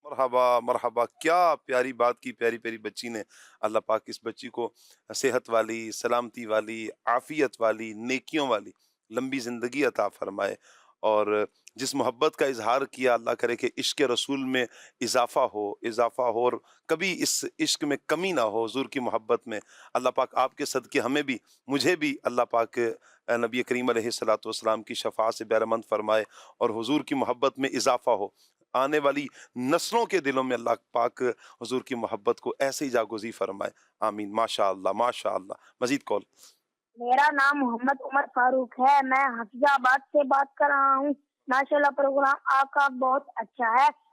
مرحبا مرحبا، کیا پیاری بات کی پیاری پیاری بچی نے۔ اللہ پاک اس بچی کو صحت والی، سلامتی والی، عافیت والی، نیکیوں والی لمبی زندگی عطا فرمائے، اور جس محبت کا اظہار کیا اللہ کرے کہ عشق رسول میں اضافہ ہو اور کبھی اس عشق میں کمی نہ ہو، حضور کی محبت میں۔ اللہ پاک آپ کے صدقے ہمیں بھی، مجھے بھی اللہ پاک نبی کریم علیہ الصلوۃ والسلام کی شفاعت سے بہرمند فرمائے اور حضور کی محبت میں اضافہ ہو۔ آنے والی نسلوں کے دلوں میں اللہ پاک حضور کی محبت کو ایسے ہی جاگزی فرمائے، آمین۔ ماشاء اللہ ماشاء اللہ۔ مزید کال۔ میرا نام محمد عمر فاروق ہے، میں حفیظ آباد سے بات کر رہا ہوں۔ ماشاءاللہ پروگرام آپ کا بہت اچھا ہے۔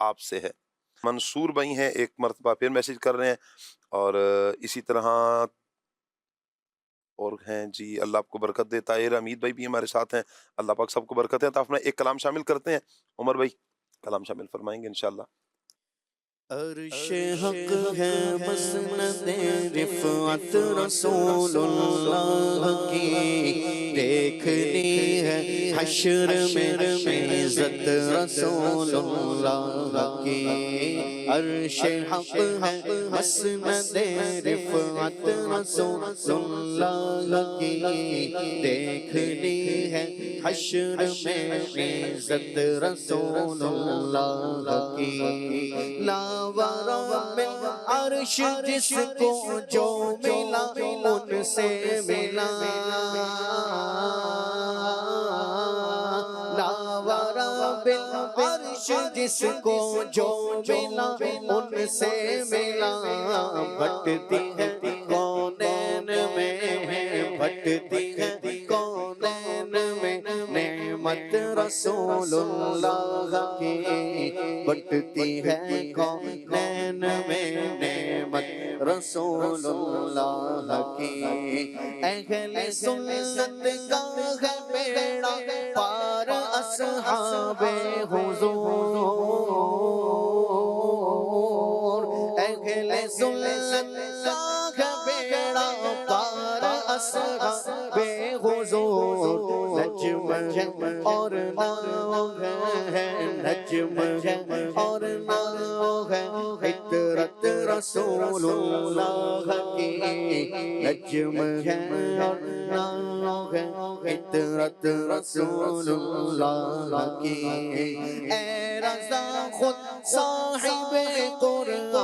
آپ سے ہے۔ منصور بھائی ہیں، ایک مرتبہ پھر میسج کر رہے ہیں، اور اسی طرح اور ہیں جی، اللہ آپ کو برکت دے۔ طاہر حمید بھائی بھی ہمارے ساتھ ہیں، اللہ پاک سب کو برکت ہے۔ تو آپ ایک کلام شامل کرتے ہیں، عمر بھائی کلام شامل فرمائیں گے انشاءاللہ۔ عرش حق ہے مسند رفعت رسول اللہ کی، دیکھنی ہے حشر میں عزت رسول اللہ کی۔ عرش حق ہے مسند رفعت رسول اللہ کی، دیکھنی ہے حشر میں عزت رسول اللہ کی۔ عرش جس کو جو ملا ان سے ملا، عرش جس کو جو ملا ان سے ملا، بٹتی ہے کونین میں، بٹتی ہے کونین میں نعمت رسول اللہ کی، بٹتی ہے کونین میں نعمت رسول اللہ کی۔ اہل سنت کا ہے بیڑا پار اصحاب حضور، اہل سنت کا ہے بیڑا پار اصحاب حضور۔ نجم ہے اور ناؤ ہے، نجم ہے اور ناؤ ہے عطرت رسول اللہ کی، نجم ہے اور ناؤ ہے عطرت رسول اللہ کی۔ اے رضا خود صاحب قرآن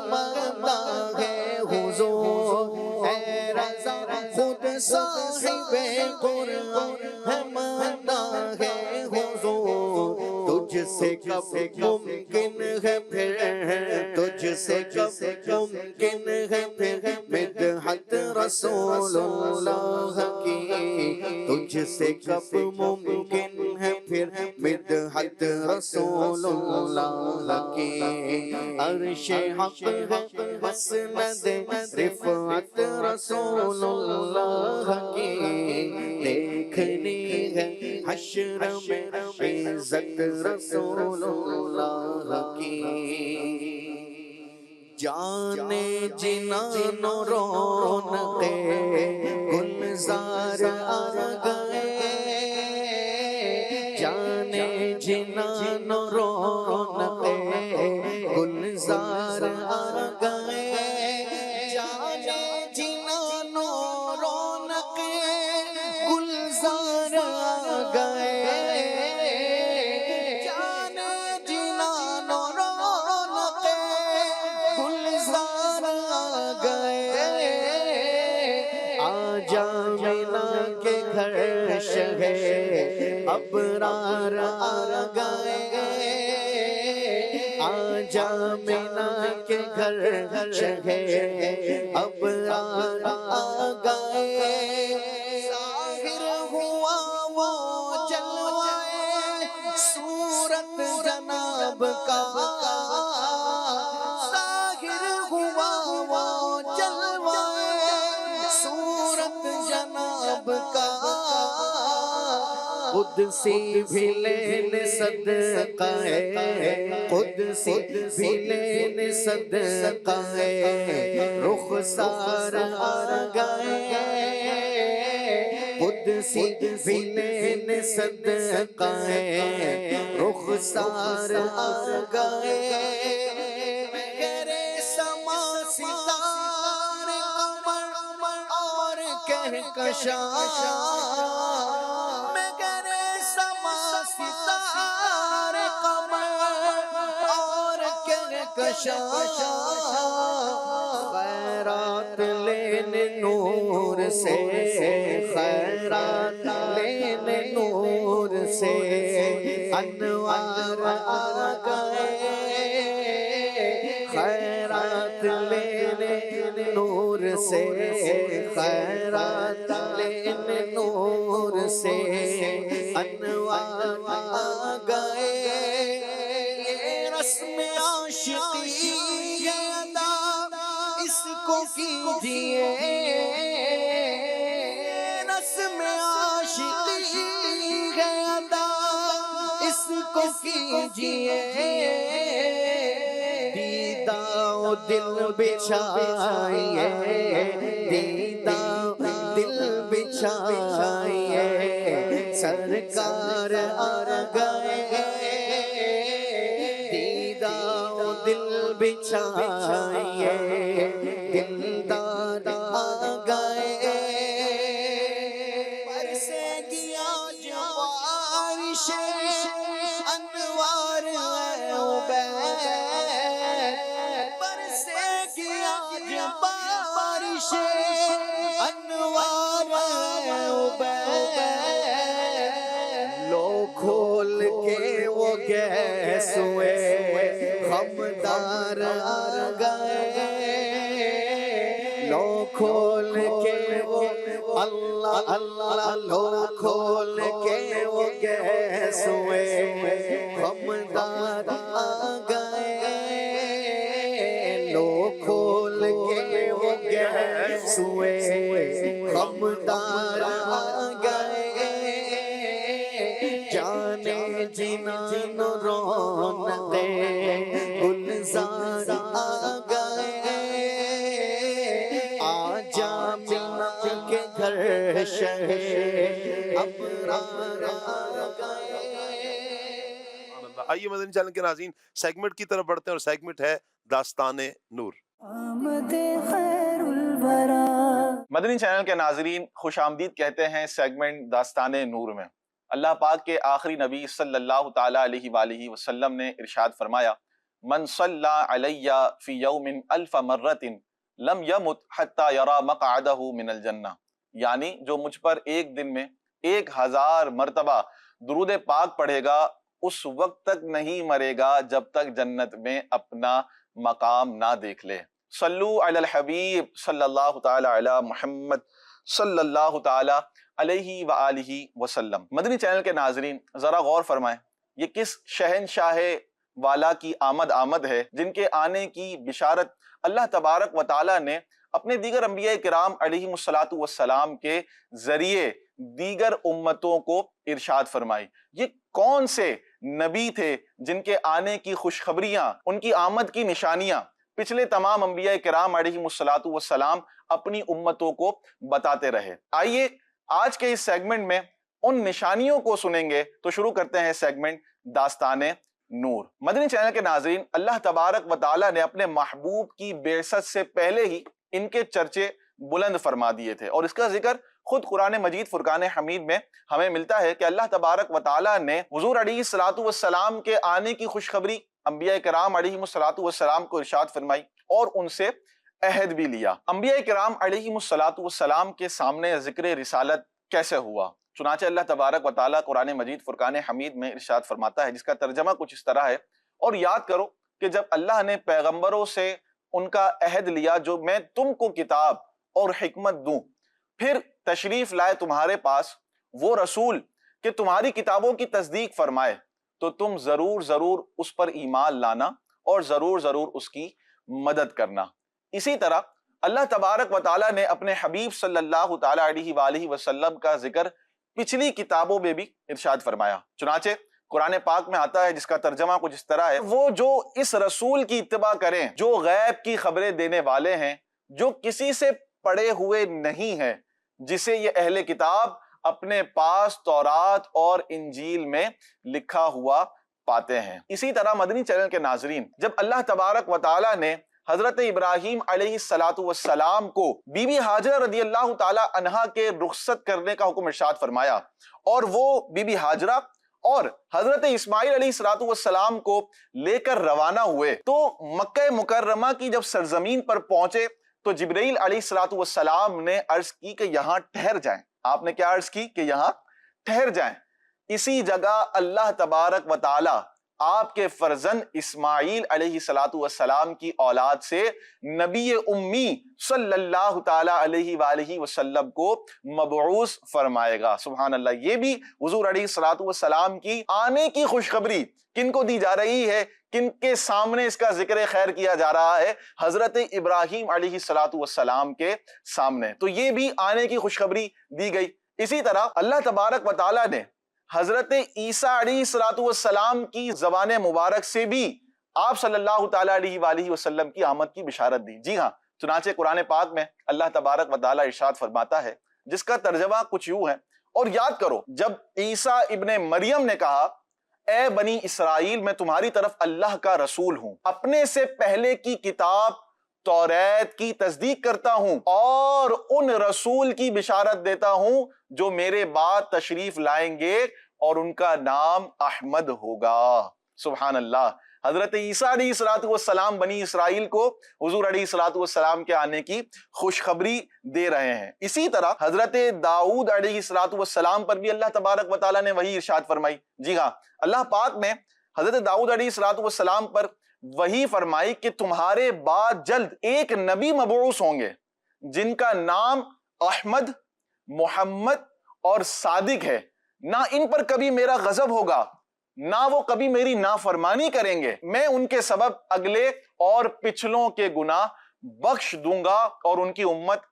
مانتا ہے حضور، اے رضا خود صاحب قرآن مانتا ہے حضور۔ تجھ سے کب ممکن ہے پھر، تجھ سے کب ممکن ہے پھر مدحت رسول اللہ کی، تجھ سے کب ممکن ہے پھر مدحت رسول اللہ کی۔ عرش حق ہے مسند رفعت رسول اللہ کی، دیکھنی ہے حشر میں عزت رسول اللہ کی۔ جانے جنان و رونق گلزار آ گئے، جانے جنان و رونق گلزار آ گئے، جانے جنان و رونق گلزار آ گئے، جانے جنان و رونق گلزار آ گئے۔ آجا منا کے گھر شہ ابرار آ گئے، آجا منا کے گھر شہ ابرار آ گئے۔ ظاہر ہوا وہ جلوائے صورت جناب کا، ظاہر ہوا وہ جلوائے صورت جناب کا۔ قدسی بھی لینے صدقہ ہے، قدسی بھی لینے صدقہ ہے، رخسار آ گئے، قدسی بھی لینے صدقہ ہے، رخسار آ گئے۔ میرے سما ستارے قمر اور کہکشاں، میرے سما ستارے قمر اور کہکشاں، خیرات لینے نور سے، خیرات لینے نور سے انوار آ گئے، خیرات لینے نور سے، خیرات لینے نور سے انوار آ گئے۔ کو کیجیے رسم عاشقی ہے ادا، اس کو کیجیے دیدہ دل بچھائیے، دیدہ دل بچھائیے، سرکار آ گئے، دیدہ دل بچھائیے، دلدار آ گئے، برسے گیا جو بارش انوار عبید، برسے گیا جو بارش انوار عبید، لو کھول کے وہ گیس ہوئے خمدار آ گئے، لو کھول کے وہ اللہ اللہ، لو کھول کے وہ گیس ہوئے خمدار آ گئے، لو کھول کے وہ گیس ہوئے خمدار آ گئے، جانے جنان رونقے گلزار آ گئے، آجا منا کے گھر شہ ابرار آ گئے۔ آئیے مدنی چینل کے ناظرین سیگمنٹ کی طرف بڑھتے ہیں، اور سیگمنٹ ہے داستان نور۔ آمد خیر الورا۔ مدنی چینل کے ناظرین خوش آمدید کہتے ہیں سیگمنٹ داستان نور میں۔ اللہ پاک کے آخری نبی صلی اللہ تعالیٰ علیہ وآلہ وسلم نے ارشاد فرمایا، من صلی علی فی یوم الف مرۃ لم یمت حتی یری مقعدہ من الجنہ، یعنی جو مجھ پر ایک دن میں 1000 مرتبہ درود پاک پڑھے گا اس وقت تک نہیں مرے گا جب تک جنت میں اپنا مقام نہ دیکھ لے۔ صلو علی الحبیب صلی اللہ تعالی علی محمد صلی اللہ تعالی علیہ وآلہ وسلم۔ مدنی چینل کے ناظرین ذرا غور فرمائیں، یہ کس شہنشاہ والا کی آمد ہے جن کے آنے کی بشارت اللہ تبارک و تعالی نے اپنے دیگر انبیاء کرام علیہم السلام کے ذریعے دیگر امتوں کو ارشاد فرمائی۔ یہ کون سے نبی تھے جن کے آنے کی خوشخبریاں، ان کی آمد کی نشانیاں پچھلے تمام انبیاء کرام علیہم السلام اپنی امتوں کو بتاتے رہے؟ آئیے آج کے اس سیگمنٹ میں ان نشانیوں کو سنیں گے۔ تو شروع کرتے ہیں سیگمنٹ داستان نور۔ مدنی چینل کے ناظرین اللہ تبارک و تعالی نے اپنے محبوب کی بعثت سے پہلے ہی ان کے چرچے بلند فرما دیے تھے، اور اس کا ذکر خود قرآن مجید فرقان حمید میں ہمیں ملتا ہے کہ اللہ تبارک و تعالی نے حضور علیہ السلام کے آنے کی خوشخبری انبیاء کرام علیہم السلام کو ارشاد فرمائی اور ان سے عہد بھی لیا۔ انبیاء کرام علیہم السلام کے سامنے ذکر رسالت کیسے ہوا؟ چنانچہ اللہ تبارک و تعالی قرآن مجید فرقان حمید میں ارشاد فرماتا ہے، جس کا ترجمہ کچھ اس طرح ہے، اور یاد کرو کہ جب اللہ نے پیغمبروں سے ان کا عہد لیا جو میں تم کو کتاب اور حکمت دوں، پھر تشریف لائے تمہارے پاس وہ رسول کہ تمہاری کتابوں کی تصدیق فرمائے، تو تم ضرور اس پر ایمان لانا اور ضرور اس کی مدد کرنا۔ اسی طرح اللہ تبارک و تعالی نے اپنے حبیب صلی اللہ تعالی علیہ وآلہ وسلم کا ذکر پچھلی کتابوں میں بھی ارشاد فرمایا۔ چنانچہ قرآن پاک میں آتا ہے، جس کا ترجمہ کچھ اس طرح ہے، وہ جو اس رسول کی اتباع کریں جو غیب کی خبریں دینے والے ہیں، جو کسی سے پڑے ہوئے نہیں ہیں، جسے یہ اہل کتاب اپنے پاس تورات اور انجیل میں لکھا ہوا پاتے ہیں۔ اسی طرح مدنی چینل کے ناظرین جب اللہ تبارک و تعالی نے حضرت ابراہیم علیہ السلام کو بی بی ہاجرہ رضی اللہ تعالی عنہا کے رخصت کرنے کا حکم ارشاد فرمایا، اور وہ بی بی ہاجرہ اور حضرت اسماعیل علیہ السلام کو لے کر روانہ ہوئے، تو مکہ مکرمہ کی جب سرزمین پر پہنچے تو جبرائیل علیہ السلام نے عرض کی کہ یہاں ٹھہر جائیں۔ آپ نے کیا عرض کی؟ کہ یہاں ٹھہر جائیں۔ اسی جگہ اللہ تبارک و تعالی آپ کے فرزند اسماعیل علیہ السلام کی اولاد سے نبی امی صلی اللہ تعالی علیہ وآلہ وسلم کو مبعوث فرمائے گا۔ سبحان اللہ، یہ بھی حضور علیہ السلام کی آنے کی خوشخبری کن کو دی جا رہی ہے؟ کن کے سامنے اس کا ذکر خیر کیا جا رہا ہے؟ حضرت ابراہیم علیہ السلام کے سامنے. تو یہ بھی آنے کی خوشخبری دی گئی. اسی طرح اللہ تبارک و تعالیٰ نے حضرت عیسیٰ علیہ السلام کی زبان مبارک سے بھی آپ صلی اللہ تعالیٰ علیہ وآلہ وسلم کی آمد کی بشارت دی. جی ہاں، چنانچہ قرآن پاک میں اللہ تبارک و تعالیٰ ارشاد فرماتا ہے، جس کا ترجمہ کچھ یوں ہے: اور یاد کرو جب عیسیٰ ابن مریم نے کہا، اے بنی اسرائیل میں تمہاری طرف اللہ کا رسول ہوں، اپنے سے پہلے کی کتاب توریت کی تصدیق کرتا ہوں اور ان رسول کی بشارت دیتا ہوں جو میرے بعد تشریف لائیں گے اور ان کا نام احمد ہوگا. سبحان اللہ. حضرت عیسیٰ علیہ السلام بنی اسرائیل کو حضور علیہ السلام کے آنے کی خوشخبری دے رہے ہیں. اسی طرح حضرت داؤد علیہ السلام پر بھی اللہ تبارک و تعالیٰ نے وہی ارشاد فرمائی. جی ہاں، اللہ پاک نے حضرت داؤد علیہ السلام پر وہی فرمائی کہ تمہارے بعد جلد ایک نبی مبعوث ہوں گے جن کا نام احمد، محمد اور صادق ہے. نہ ان پر کبھی میرا غضب ہوگا، نہ وہ کبھی میری نافرمانی کریں گے. میں ان کے سبب اگلے اور پچھلوں کے گناہ بخش دوں گا اور ان کی امت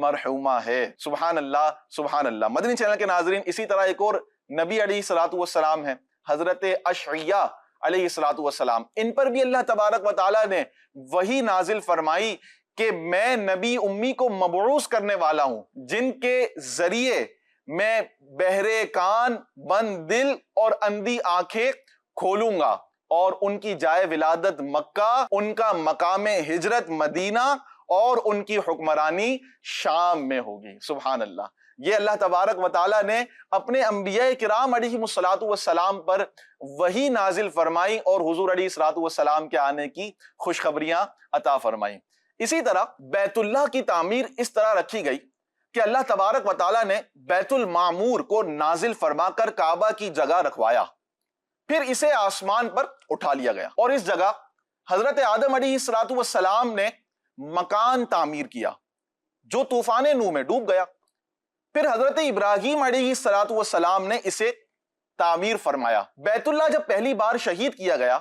مرحومہ ہے. سبحان اللہ، سبحان اللہ. مدنی چینل کے ناظرین، اسی طرح ایک اور نبی علیہ السلام ہے، حضرت اشعیاء علیہ السلام. ان پر بھی اللہ تبارک و تعالیٰ نے وہی نازل فرمائی کہ میں نبی امی کو مبعوث کرنے والا ہوں، جن کے ذریعے میں بہرے کان، بند دل اور اندھی آنکھیں کھولوں گا، اور ان کی جائے ولادت مکہ، ان کا مقام ہجرت مدینہ اور ان کی حکمرانی شام میں ہوگی. سبحان اللہ. یہ اللہ تبارک و تعالیٰ نے اپنے انبیاء کرام علیہ السلام پر وہی نازل فرمائی اور حضور علیہ السلام کے آنے کی خوشخبریاں عطا فرمائی. اسی طرح بیت اللہ کی تعمیر اس طرح رکھی گئی کہ اللہ تبارک و تعالیٰ نے بیت المعمور کو نازل فرما کر کعبہ کی جگہ رکھوایا، پھر اسے آسمان پر اٹھا لیا گیا اور اس جگہ حضرت آدم علیہ السلام نے مکان تعمیر کیا جو طوفان نوح میں ڈوب گیا. پھر حضرت ابراہیم علیہ السلام نے اسے تعمیر فرمایا. بیت اللہ جب پہلی بار شہید کیا گیا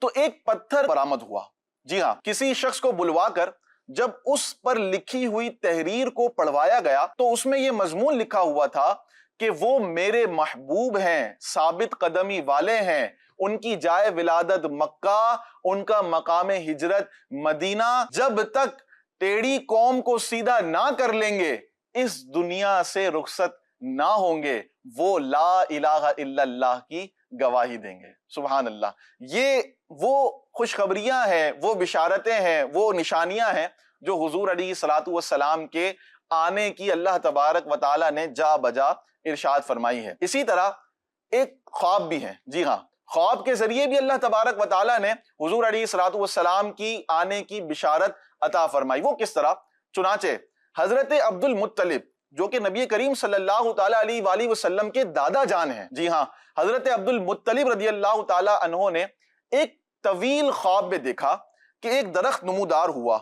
تو ایک پتھر برآمد ہوا. جی ہاں، کسی شخص کو بلوا کر جب اس پر لکھی ہوئی تحریر کو پڑھوایا گیا تو اس میں یہ مضمون لکھا ہوا تھا کہ وہ میرے محبوب ہیں، ثابت قدمی والے ہیں، ان کی جائے ولادت مکہ، ان کا مقام ہجرت مدینہ. جب تک ٹیڑھی قوم کو سیدھا نہ کر لیں گے اس دنیا سے رخصت نہ ہوں گے، وہ لا الہ الا اللہ کی گواہی دیں گے. سبحان اللہ. یہ وہ خوشخبریاں ہیں، وہ بشارتیں ہیں، وہ نشانیاں ہیں جو حضور علیہ السلام کے آنے کی اللہ تبارک و تعالیٰ نے جا بجا ارشاد فرمائی ہے. اسی طرح ایک خواب بھی ہے. جی ہاں، خواب کے ذریعے بھی اللہ تبارک و تعالیٰ نے حضور علیہ السلام کی آنے کی بشارت عطا فرمائی. وہ کس طرح؟ چنانچہ حضرت عبد المطلب جو کہ نبی کریم صلی اللہ تعالیٰ علیہ وآلہ وسلم کے دادا جان ہیں. جی ہاں، حضرت عبد المطلب رضی اللہ تعالیٰ عنہ نے ایک طویل خواب میں دیکھا کہ ایک درخت نمودار ہوا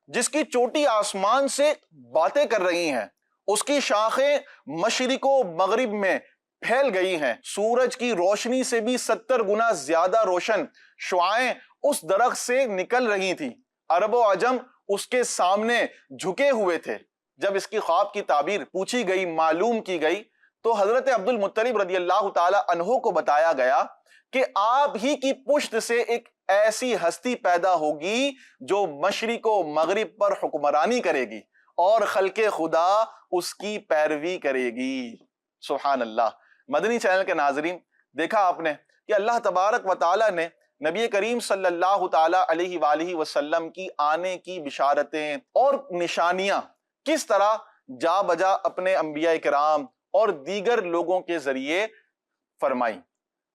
جس کی چوٹی آسمان سے باتیں کر رہی ہیں، اس کی شاخیں مشرق و مغرب میں پھیل گئی ہیں، سورج کی روشنی سے بھی 70 گنا زیادہ روشن شعاعیں اس درخت سے نکل رہی تھی. عرب و عجم اس کے سامنے جھکے ہوئے تھے. جب اس کی خواب کی تعبیر پوچھی گئی، معلوم کی گئی، تو حضرت عبد المطلب رضی اللہ تعالی عنہ کو بتایا گیا کہ آپ ہی کی پشت سے ایک ایسی ہستی پیدا ہوگی جو مشرق و مغرب پر حکمرانی کرے گی اور خلق خدا اس کی پیروی کرے گی. سبحان اللہ. مدنی چینل کے ناظرین، دیکھا آپ نے کہ اللہ تبارک و تعالی نے نبی کریم صلی اللہ تعالی علیہ وآلہ وسلم کی آنے کی بشارتیں اور نشانیاں کس طرح جا بجا اپنے انبیاء کرام اور دیگر لوگوں کے ذریعے فرمائی.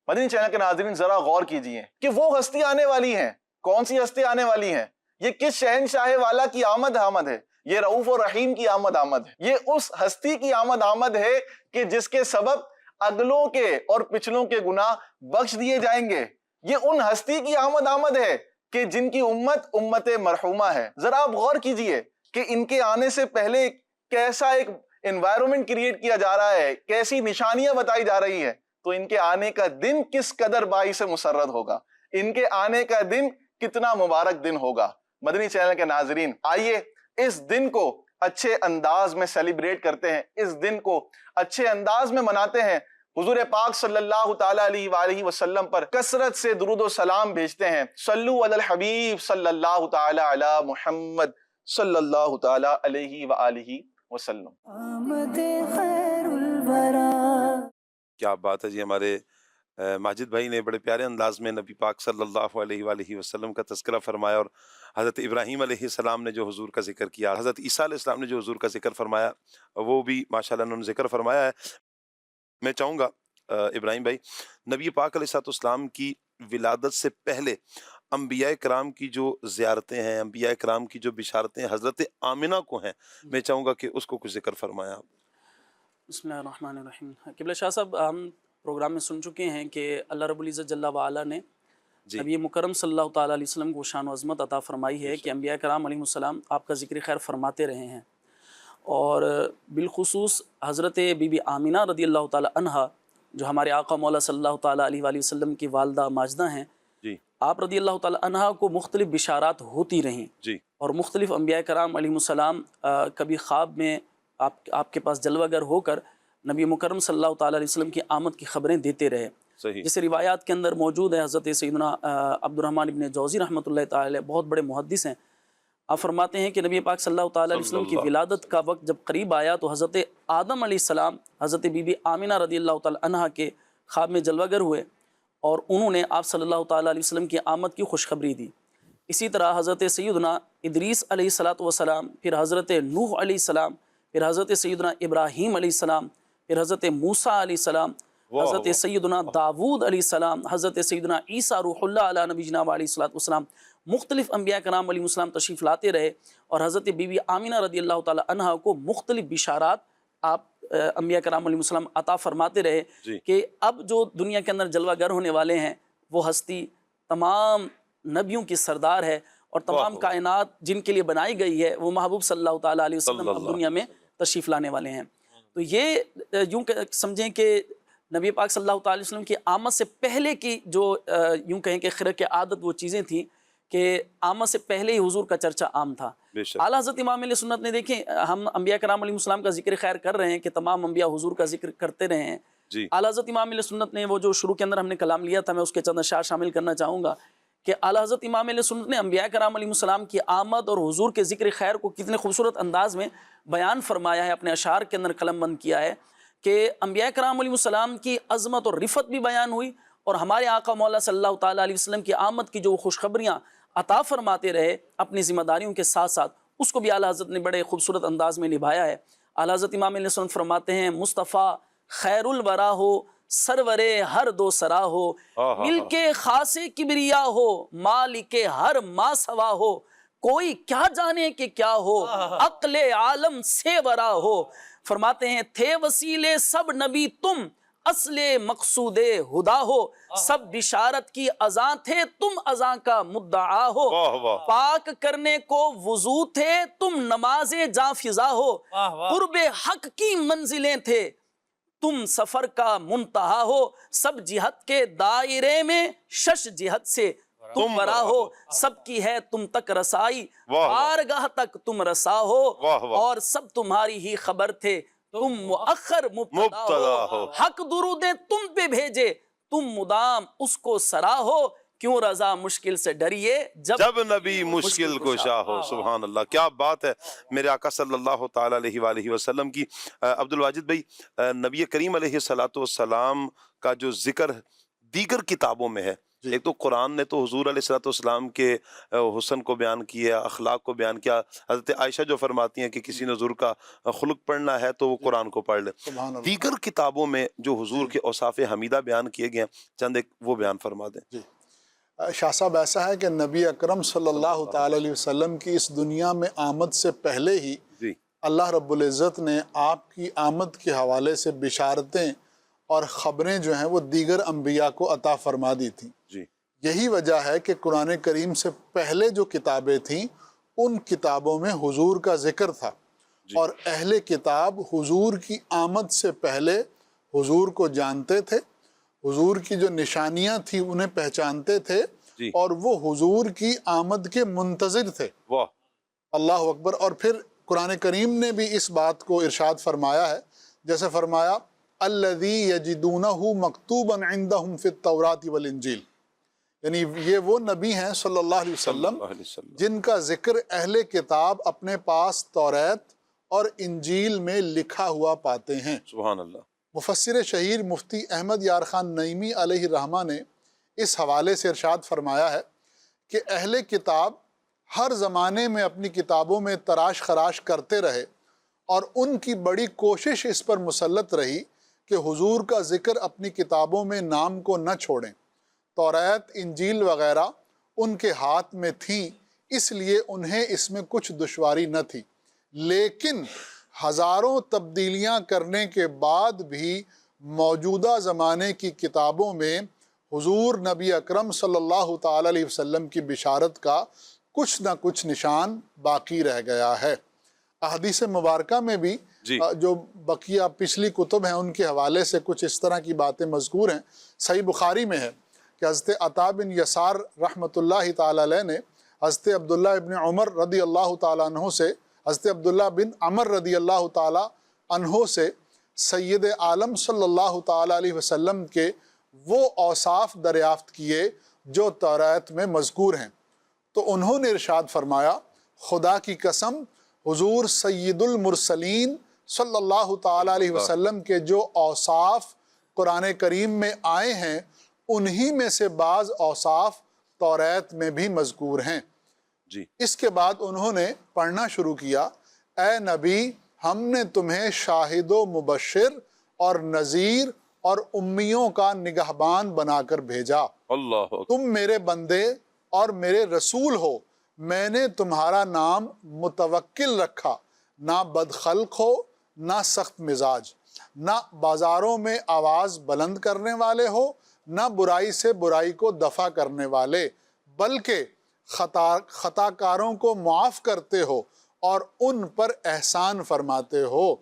مدنی چینل کے ناظرین ذرا غور کیجئے کہ وہ ہستی آنے والی ہیں. کون سی ہستی آنے والی ہیں؟ یہ کس شہنشاہ والا کی آمد ہے؟ یہ رؤوف و رحیم کی آمد ہے. یہ اس ہستی کی آمد ہے کہ جس کے سبب اگلوں کے اور پچھلوں کے گناہ بخش دیے جائیں گے. یہ ان ہستی کی آمد ہے کہ جن کی امت مرحومہ ہے. ذرا آپ غور کیجئے کہ ان کے آنے سے پہلے کیسا ایک انوائرمنٹ کریٹ کیا جا رہا ہے، کیسی نشانیاں بتائی جا رہی ہیں، تو ان کے آنے کا دن کس قدر باعث مسرت ہوگا. ان کے آنے کا دن کتنا مبارک دن ہوگا۔ مدنی چینل کے ناظرین، آئیے اس دن کو اچھے انداز میں سیلیبریٹ کرتے ہیں، اس دن کو اچھے انداز میں مناتے ہیں، حضور پاک صلی اللہ تعالیٰ علیہ وآلہ وسلم پر کثرت سے درود و سلام بھیجتے ہیں۔ صلو علی الحبیب صلی اللہ تعالیٰ علی محمد صلی اللہ تعالیٰ علیہ وآلہ وسلم۔ آمد خیر الورا۔ کیا بات ہے جی، ہمارے ماجد بھائی نے بڑے پیارے انداز میں نبی پاک صلی اللہ علیہ وآلہ وسلم کا تذکرہ فرمایا، اور حضرت ابراہیم علیہ السلام نے جو حضور کا ذکر کیا، حضرت عیسیٰ علیہ السلام نے جو حضور کا ذکر فرمایا، وہ بھی ماشاءاللہ انہوں نے ذکر فرمایا ہے۔ میں چاہوں گا ابراہیم بھائی، نبی پاک علیہ السلام کی ولادت سے پہلے انبیاء کرام کی جو زیارتیں ہیں، انبیاء کرام کی جو بشارتیں حضرت آمنہ کو ہیں، میں چاہوں گا کہ اس کو کچھ ذکر فرمایا آپ۔ بسم اللہ الرحمن الرحیم۔ قبلہ شاہ صاحب، ہم پروگرام میں سن چکے ہیں کہ اللہ رب العزت جل وعلا نے نبی مکرم صلی اللہ تعالیٰ علیہ وسلم کو شان و عظمت عطا فرمائی ہے کہ انبیاء کرام علیہ السلام آپ کا ذکر خیر فرماتے رہے ہیں، اور بالخصوص حضرت بی بی آمینہ رضی اللہ تعالیٰ عنہا جو ہمارے آقا مولا صلی اللہ تعالیٰ علیہ وآلہ وسلم کی والدہ ماجدہ ہیں، آپ رضی اللہ تعالیٰ عنہا کو مختلف بشارات ہوتی رہیں، اور مختلف انبیاء کرام علیہ السلام کبھی خواب میں آپ کے پاس جلوہ گر ہو کر نبی مکرم صلی اللہ تعالیٰ علیہ وسلم کی آمد کی خبریں دیتے رہے۔ جیسے روایات کے اندر موجود ہے، حضرت سیدنا عبد الرحمن ابن جوزی رحمۃ اللہ تعالی بہت بڑے محدث ہیں، آپ فرماتے ہیں کہ نبی پاک صلی اللہ تعالیٰ علیہ وسلم کی ولادت کا وقت جب قریب آیا تو حضرت آدم علیہ السلام حضرت بی بی آمینہ رضی اللہ تعالیٰ عنہا کے خواب میں جلوہ گر ہوئے، اور انہوں نے آپ صلی اللہ تعالیٰ علیہ وسلم کی آمد کی خوشخبری دی۔ اسی طرح حضرت سیدنا ادریس علیہ السلام، پھر حضرت نوح علیہ السلام، پھر حضرت سیدنا ابراہیم علیہ السلام، پھر حضرت موسیٰ علیہ السلام، حضرت سیدنا داود علیہ السلام، حضرت سیدنا عیسیٰ روح اللہ علیہ نبی جناب علیہ السلام، مختلف انبیاء کرام علیہ السلام تشریف لاتے رہے، اور حضرت بی بی آمینہ رضی اللہ تعالیٰ عنہا کو مختلف بشارات آپ انبیاء کرام علیہ السلام عطا فرماتے رہے کہ اب جو دنیا کے اندر جلوہ گر ہونے والے ہیں وہ ہستی تمام نبیوں کی سردار ہے، اور تمام کائنات جن کے لیے بنائی گئی ہے وہ محبوب صلی اللہ تعالیٰ علیہ وسلم اب دنیا میں تشریف لانے والے ہیں۔ تو یہ یوں سمجھیں کہ نبی پاک صلی اللہ تعالیٰ علیہ وسلم کی آمد سے پہلے کی جو یوں کہیں کہ خرق عادت وہ چیزیں تھیں کہ آمد سے پہلے ہی حضور کا چرچا عام تھا۔ اعلیٰ حضرت امام علیہ سنت نے، دیکھیں ہم انبیاء کرام علیہ السلام کا ذکر خیر کر رہے ہیں کہ تمام انبیاء حضور کا ذکر کرتے رہے ہیں۔ اعلیٰ حضرت امام علیہ سنت نے وہ جو شروع کے اندر ہم نے کلام لیا تھا، میں اس کے چند اشعار شامل کرنا چاہوں گا کہ اعلیٰ حضرت امام علیہ سنت نے انبیاء کرام علیہ السلام کی آمد اور حضور کے ذکر خیر کو کتنے خوبصورت انداز میں بیان فرمایا ہے، اپنے اشعار کے اندر قلم بند کیا ہے کہ انبیاء کرام علیہ السلام کی عظمت اور رفت بھی بیان ہوئی، اور ہمارے آقا مولا صلی اللہ تعالیٰ علیہ وسلم کی آمد کی جو خوشخبریاں عطا فرماتے رہے اپنی ذمہ داریوں کے ساتھ ساتھ، اس کو بھی اعلیٰ حضرت نے بڑے خوبصورت انداز میں نبھایا ہے۔ اعلیٰ حضرت امام علیہ السلام فرماتے ہیں مصطفیٰ خیر الورا ہو، سرور ہر دو سرا ہو، مل کے خاص کبریا ہو، مالک ہر ما سوا ہو، کوئی کیا جانے کہ کیا ہو، عقل عالم سے ورا ہو۔ فرماتے ہیں تھے وسیلے سب نبی تم، اصل مقصود ہدا ہو، سب بشارت کی اذاں تھے تم اذاں کا مدعا ہو، پاک کرنے کو وضو تھے تم نماز جاں فضا ہو، قرب حق کی منزلیں تھے تم سفر کا منتہا ہو، سب جہت کے دائرے میں شش جہت سے تم برا ہو، سب کی ہے تم تک رسائی بارگاہ تک تم رسا ہو، اور سب تمہاری ہی خبر تھے تم مؤخر مبتدا ہو، حق درودیں تم پہ بھیجے تم مدام اس کو سرا ہو، کیوں رضا مشکل سے ڈریے جب نبی مشکل کشا ہو۔ سبحان اللہ، کیا بات ہے میرے آقا صلی اللہ تعالیٰ علیہ وآلہ وسلم کی۔ عبد الواجد بھائی، نبی کریم علیہ السلام کا جو ذکر دیگر کتابوں میں ہے، ایک تو قرآن نے تو حضور علیہ السلام کے حسن کو بیان کیا، اخلاق کو بیان کیا۔ حضرت عائشہ جو فرماتی ہیں کہ کسی نے حضور کا خلق پڑھنا ہے تو وہ قرآن کو پڑھ لے۔ دیگر کتابوں میں جو حضور کے اوصاف حمیدہ بیان کیے گئے ہیں، چند ایک وہ بیان فرما دیں۔ شاہ صاحب، ایسا ہے کہ نبی اکرم صلی اللہ تعالی علیہ وسلم کی اس دنیا میں آمد سے پہلے ہی اللہ رب العزت نے آپ کی آمد کے حوالے سے بشارتیں اور خبریں جو ہیں وہ دیگر انبیاء کو عطا فرما دی تھیں۔ یہی وجہ ہے کہ قرآن کریم سے پہلے جو کتابیں تھیں ان کتابوں میں حضور کا ذکر تھا، اور اہل کتاب حضور کی آمد سے پہلے حضور کو جانتے تھے، حضور کی جو نشانیاں تھیں انہیں پہچانتے تھے، اور وہ حضور کی آمد کے منتظر تھے. واہ اللہ اکبر. اور پھر قرآن کریم نے بھی اس بات کو ارشاد فرمایا ہے، جیسے فرمایا الذی یجدونہ مکتوبا عندہم فی التوراۃ والانجیل، یعنی یہ وہ نبی ہیں صلی اللہ علیہ وسلم جن کا ذکر اہل کتاب اپنے پاس توریت اور انجیل میں لکھا ہوا پاتے ہیں. سبحان اللہ. مفسر شہیر مفتی احمد یار خان نعیمی علیہ الرحمہ نے اس حوالے سے ارشاد فرمایا ہے کہ اہل کتاب ہر زمانے میں اپنی کتابوں میں تراش خراش کرتے رہے اور ان کی بڑی کوشش اس پر مسلط رہی کہ حضور کا ذکر اپنی کتابوں میں نام کو نہ چھوڑیں. توریت، انجیل وغیرہ ان کے ہاتھ میں تھیں، اس لیے انہیں اس میں کچھ دشواری نہ تھی. لیکن ہزاروں تبدیلیاں کرنے کے بعد بھی موجودہ زمانے کی کتابوں میں حضور نبی اکرم صلی اللہ تعالی علیہ وسلم کی بشارت کا کچھ نہ کچھ نشان باقی رہ گیا ہے. احادیث مبارکہ میں بھی جو بقیہ پچھلی کتب ہیں ان کے حوالے سے کچھ اس طرح کی باتیں مذکور ہیں. صحیح بخاری میں ہے کہ حضرت عطا بن یسار رحمۃ اللہ تعالی علیہ نے حضرت عبداللہ ابن عمر رضی اللہ تعالیٰ عنہ سے، حضرت عبداللہ بن عمر رضی اللہ تعالیٰ عنہ سے سید عالم صلی اللہ تعالیٰ علیہ وسلم کے وہ اوصاف دریافت کیے جو توریت میں مذکور ہیں. تو انہوں نے ارشاد فرمایا خدا کی قسم حضور سید المرسلین صلی اللہ تعالیٰ علیہ وسلم کے جو اوصاف قرآن کریم میں آئے ہیں انہی میں سے بعض اوصاف توریت میں بھی مذکور ہیں. اس کے بعد انہوں نے پڑھنا شروع کیا، اے نبی ہم نے تمہیں شاہد و مبشر اور نذیر اور امیوں کا نگہبان بنا کر بھیجا. تم میرے بندے اور میرے رسول ہو. میں نے تمہارا نام متوکل رکھا، نہ بدخلق ہو نہ سخت مزاج، نہ بازاروں میں آواز بلند کرنے والے ہو نہ برائی سے برائی کو دفع کرنے والے، بلکہ خطا کاروں کو معاف کرتے ہو اور ان پر احسان فرماتے ہو.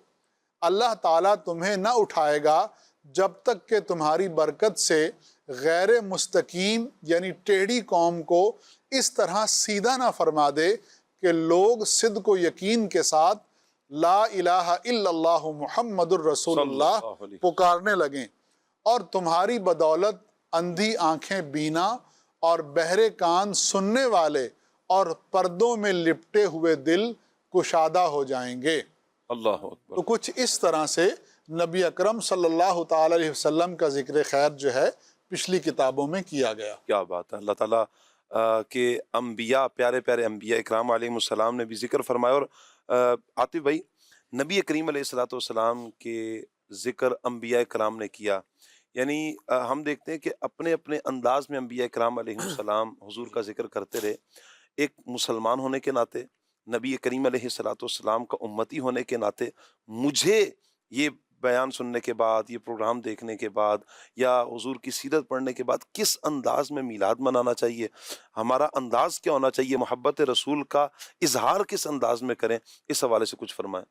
اللہ تعالیٰ تمہیں نہ اٹھائے گا جب تک کہ تمہاری برکت سے غیر مستقیم یعنی ٹیڑھی قوم کو اس طرح سیدھا نہ فرما دے کہ لوگ صدق و یقین کے ساتھ لا الہ الا اللہ محمد الرسول اللہ پکارنے لگیں، اور تمہاری بدولت اندھی آنکھیں بینا اور بہرے کان سننے والے اور پردوں میں لپٹے ہوئے دل کشادہ ہو جائیں گے. اللہ اکبر. تو کچھ اس طرح سے نبی اکرم صلی اللہ تعالی علیہ وسلم کا ذکر خیر جو ہے پچھلی کتابوں میں کیا گیا. کیا بات ہے. اللہ تعالیٰ کہ انبیاء، پیارے پیارے انبیاء اکرام علیہ السلام نے بھی ذکر فرمایا. اور عاطف بھائی، نبی کریم علیہ السلام کے ذکر انبیاء کرام نے کیا، یعنی ہم دیکھتے ہیں کہ اپنے اپنے انداز میں انبیاء کرام علیہ السلام حضور کا ذکر کرتے رہے. ایک مسلمان ہونے کے ناطے، نبی کریم علیہ السلام کا امتی ہونے کے ناطے، مجھے یہ بیان سننے کے بعد، یہ پروگرام دیکھنے کے بعد یا حضور کی سیرت پڑھنے کے بعد کس انداز میں میلاد منانا چاہیے، ہمارا انداز کیا ہونا چاہیے، محبت رسول کا اظہار کس انداز میں کریں، اس حوالے سے کچھ فرمائیں.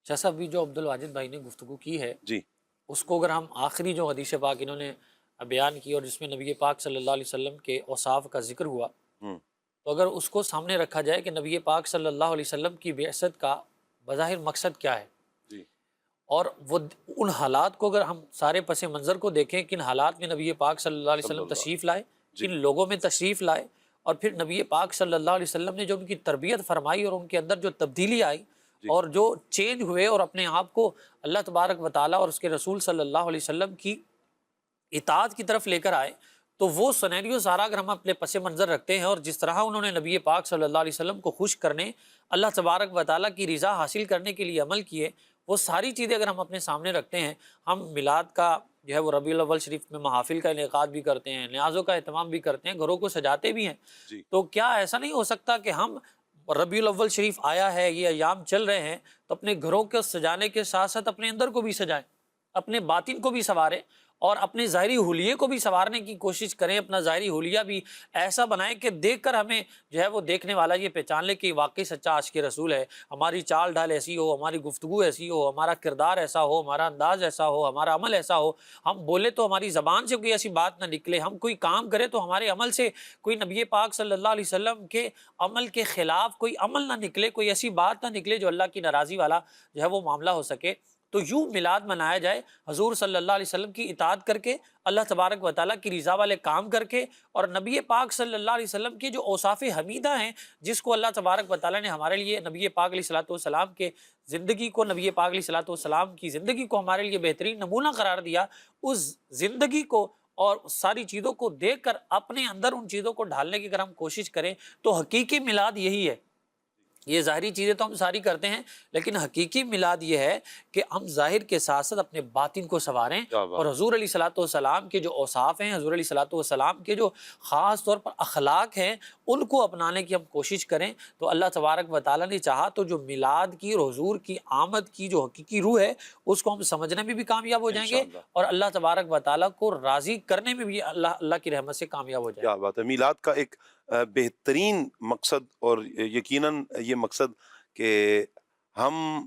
شاہ صاحب، بھی جو عبدالواجد بھائی نے گفتگو کی ہے جی، اس کو اگر ہم آخری جو حدیث پاک انہوں نے بیان کی اور جس میں نبی پاک صلی اللہ علیہ وسلم کے اوصاف کا ذکر ہوا، تو اگر اس کو سامنے رکھا جائے کہ نبی پاک صلی اللہ علیہ وسلم کی بعثت کا بظاہر مقصد کیا ہے، اور وہ ان حالات کو اگر ہم سارے پس منظر کو دیکھیں، کن حالات میں نبی پاک صلی اللہ علیہ وسلم تشریف لائے، کن لوگوں میں تشریف لائے، اور پھر نبی پاک صلی اللہ علیہ وسلم نے جو ان کی تربیت فرمائی اور ان کے اندر جو تبدیلی آئی اور جو چینج ہوئے اور اپنے آپ کو اللہ تبارک و تعالیٰ اور اس کے رسول صلی اللہ علیہ وسلم کی اطاعت کی طرف لے کر آئے، تو وہ سینیریو سارا اگر ہم اپنے پس منظر رکھتے ہیں اور جس طرح انہوں نے نبی پاک صلی اللہ علیہ وسلم کو خوش کرنے، اللہ تبارک و تعالیٰ کی رضا حاصل کرنے کے لیے عمل کیے، وہ ساری چیزیں اگر ہم اپنے سامنے رکھتے ہیں، ہم میلاد کا جو ہے وہ ربیع الاول شریف میں محافل کا انعقاد بھی کرتے ہیں، نیازوں کا اہتمام بھی کرتے ہیں، گھروں کو سجاتے بھی ہیں، تو کیا ایسا نہیں ہو سکتا کہ ہم ربیع الاول شریف آیا ہے، یہ ایام چل رہے ہیں، تو اپنے گھروں کو سجانے کے ساتھ ساتھ اپنے اندر کو بھی سجائیں، اپنے باطن کو بھی سنواریں، اور اپنے ظاہری حلیے کو بھی سنوارنے کی کوشش کریں، اپنا ظاہری حلیہ بھی ایسا بنائیں کہ دیکھ کر ہمیں جو ہے وہ دیکھنے والا یہ پہچان لے کہ واقعی سچا عاشق رسول ہے، ہماری چال ڈھال ایسی ہو، ہماری گفتگو ایسی ہو، ہمارا کردار ایسا ہو، ہمارا انداز ایسا ہو، ہمارا عمل ایسا ہو، ہم بولے تو ہماری زبان سے کوئی ایسی بات نہ نکلے، ہم کوئی کام کرے تو ہمارے عمل سے کوئی نبی پاک صلی اللہ علیہ وسلم کے عمل کے خلاف کوئی عمل نہ نکلے، کوئی ایسی بات نہ نکلے جو اللہ کی ناراضی والا جو ہے وہ معاملہ ہو سکے۔ تو یوں میلاد منایا جائے، حضور صلی اللہ علیہ وسلم کی اطاعت کر کے، اللہ تبارک و تعالیٰ کی رضا والے کام کر کے، اور نبی پاک صلی اللہ علیہ وسلم کے جو اوصاف حمیدہ ہیں جس کو اللہ تبارک و تعالیٰ نے ہمارے لیے نبی پاک علیہ الصلوۃ والسلام کے زندگی کو، نبی پاک علیہ الصلوۃ والسلام کی زندگی کو ہمارے لیے بہترین نمونہ قرار دیا، اس زندگی کو اور ساری چیزوں کو دیکھ کر اپنے اندر ان چیزوں کو ڈھالنے کی اگر ہم کوشش کریں تو حقیقی میلاد یہی ہے۔ یہ ظاہری چیزیں تو ہم ساری کرتے ہیں، لیکن حقیقی میلاد یہ ہے کہ ہم ظاہر کے ساتھ ساتھ اپنے باطن کو سنواریں، اور حضور علیہ الصلوۃ والسلام کے جو اوصاف ہیں، حضور علیہ الصلوۃ والسلام کے جو خاص طور پر اخلاق ہیں، ان کو اپنانے کی ہم کوشش کریں۔ تو اللہ تبارک و تعالیٰ نے چاہا تو جو میلاد کی اور حضور کی آمد کی جو حقیقی روح ہے اس کو ہم سمجھنے میں بھی کامیاب ہو جائیں گے، اور اللہ تبارک و تعالیٰ کو راضی کرنے میں بھی اللہ کی رحمت سے کامیاب ہو جائیں گے۔ کیا بات ہے! میلاد کا ایک بہترین مقصد، اور یقیناً یہ مقصد کہ ہم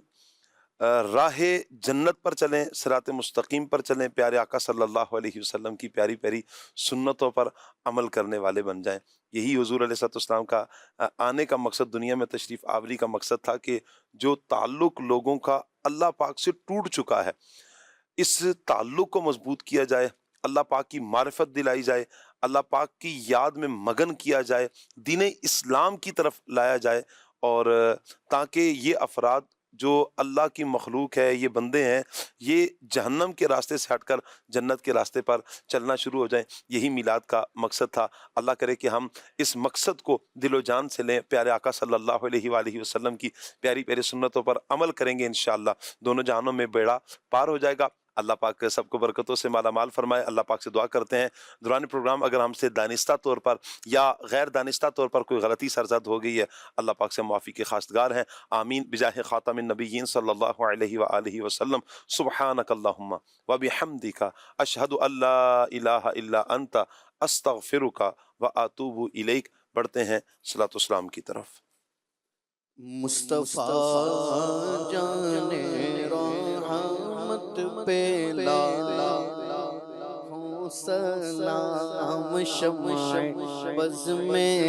راہ جنت پر چلیں، صراط مستقیم پر چلیں، پیارے آقا صلی اللہ علیہ وسلم کی پیاری پیاری سنتوں پر عمل کرنے والے بن جائیں۔ یہی حضور علیہ السلام کا آنے کا مقصد، دنیا میں تشریف آوری کا مقصد تھا کہ جو تعلق لوگوں کا اللہ پاک سے ٹوٹ چکا ہے، اس تعلق کو مضبوط کیا جائے، اللہ پاک کی معرفت دلائی جائے، اللہ پاک کی یاد میں مگن کیا جائے، دین اسلام کی طرف لایا جائے، اور تاکہ یہ افراد جو اللہ کی مخلوق ہے، یہ بندے ہیں، یہ جہنم کے راستے سے ہٹ کر جنت کے راستے پر چلنا شروع ہو جائیں۔ یہی میلاد کا مقصد تھا۔ اللہ کرے کہ ہم اس مقصد کو دل و جان سے لیں، پیارے آقا صلی اللہ علیہ وآلہ وسلم کی پیاری پیاری سنتوں پر عمل کریں گے، انشاءاللہ دونوں جہانوں میں بیڑا پار ہو جائے گا۔ اللہ پاک سب کو برکتوں سے مالا مال فرمائے۔ اللہ پاک سے دعا کرتے ہیں دوران پروگرام اگر ہم سے دانستہ طور پر یا غیر دانستہ طور پر کوئی غلطی سرزد ہو گئی ہے، اللہ پاک سے معافی کے خواستگار ہیں، آمین بجاہ خاتم النبیین صلی اللہ علیہ وآلہ وسلم۔ سبحانک اللہم وبحمدک اشہد ان لا الہ الا انت استغفرک واتوب الیک۔ بڑھتے ہیں صلاۃ والسلام کی طرف۔ مصطفیٰ جانے رحمت پہ لالا ہو سلام، شمع بز میں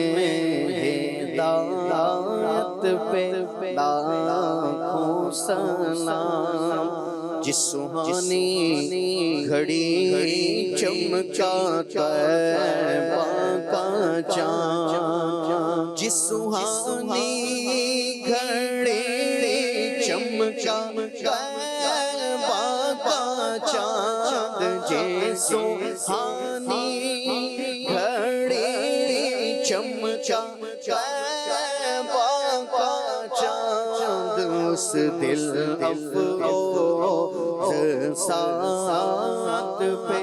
ہدایت پہ لاکھوں سلام۔ جس سہانی گھڑی چمکا طیبہ کا چاند، جس سہانی گھڑی چمکا طیبہ کا چاند، جس سہانی گھڑی چمکا طیبہ کا چاند، اس دل افروز ساعت پہ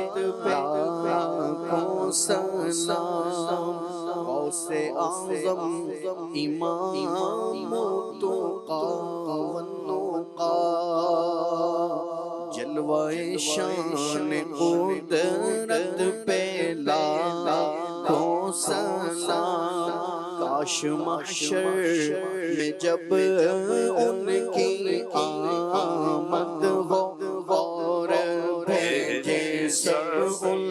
لاکھوں سلام۔ غوث اعظم امام تقی والنقی، جلوہ شان قدرت پہ لاکھوں سلام۔ کاش محشر میں جب ان کی آمد ہو، اور بھیجے سب ان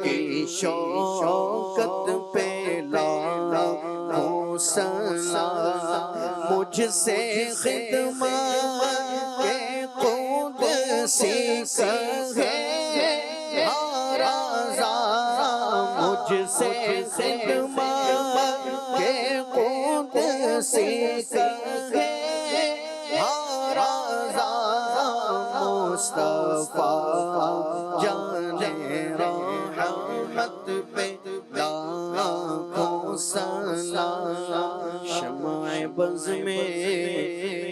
کی شوکت پہ لاکھوں سلام۔ مجھ سے خدمت کے قدسی کہے ہر رضا، مجھ سے خدمت کے قدسی کہے ہر رضا، مصطفیٰ جانے رحمت پہ لاکھوں سلام۔ شمع بز میں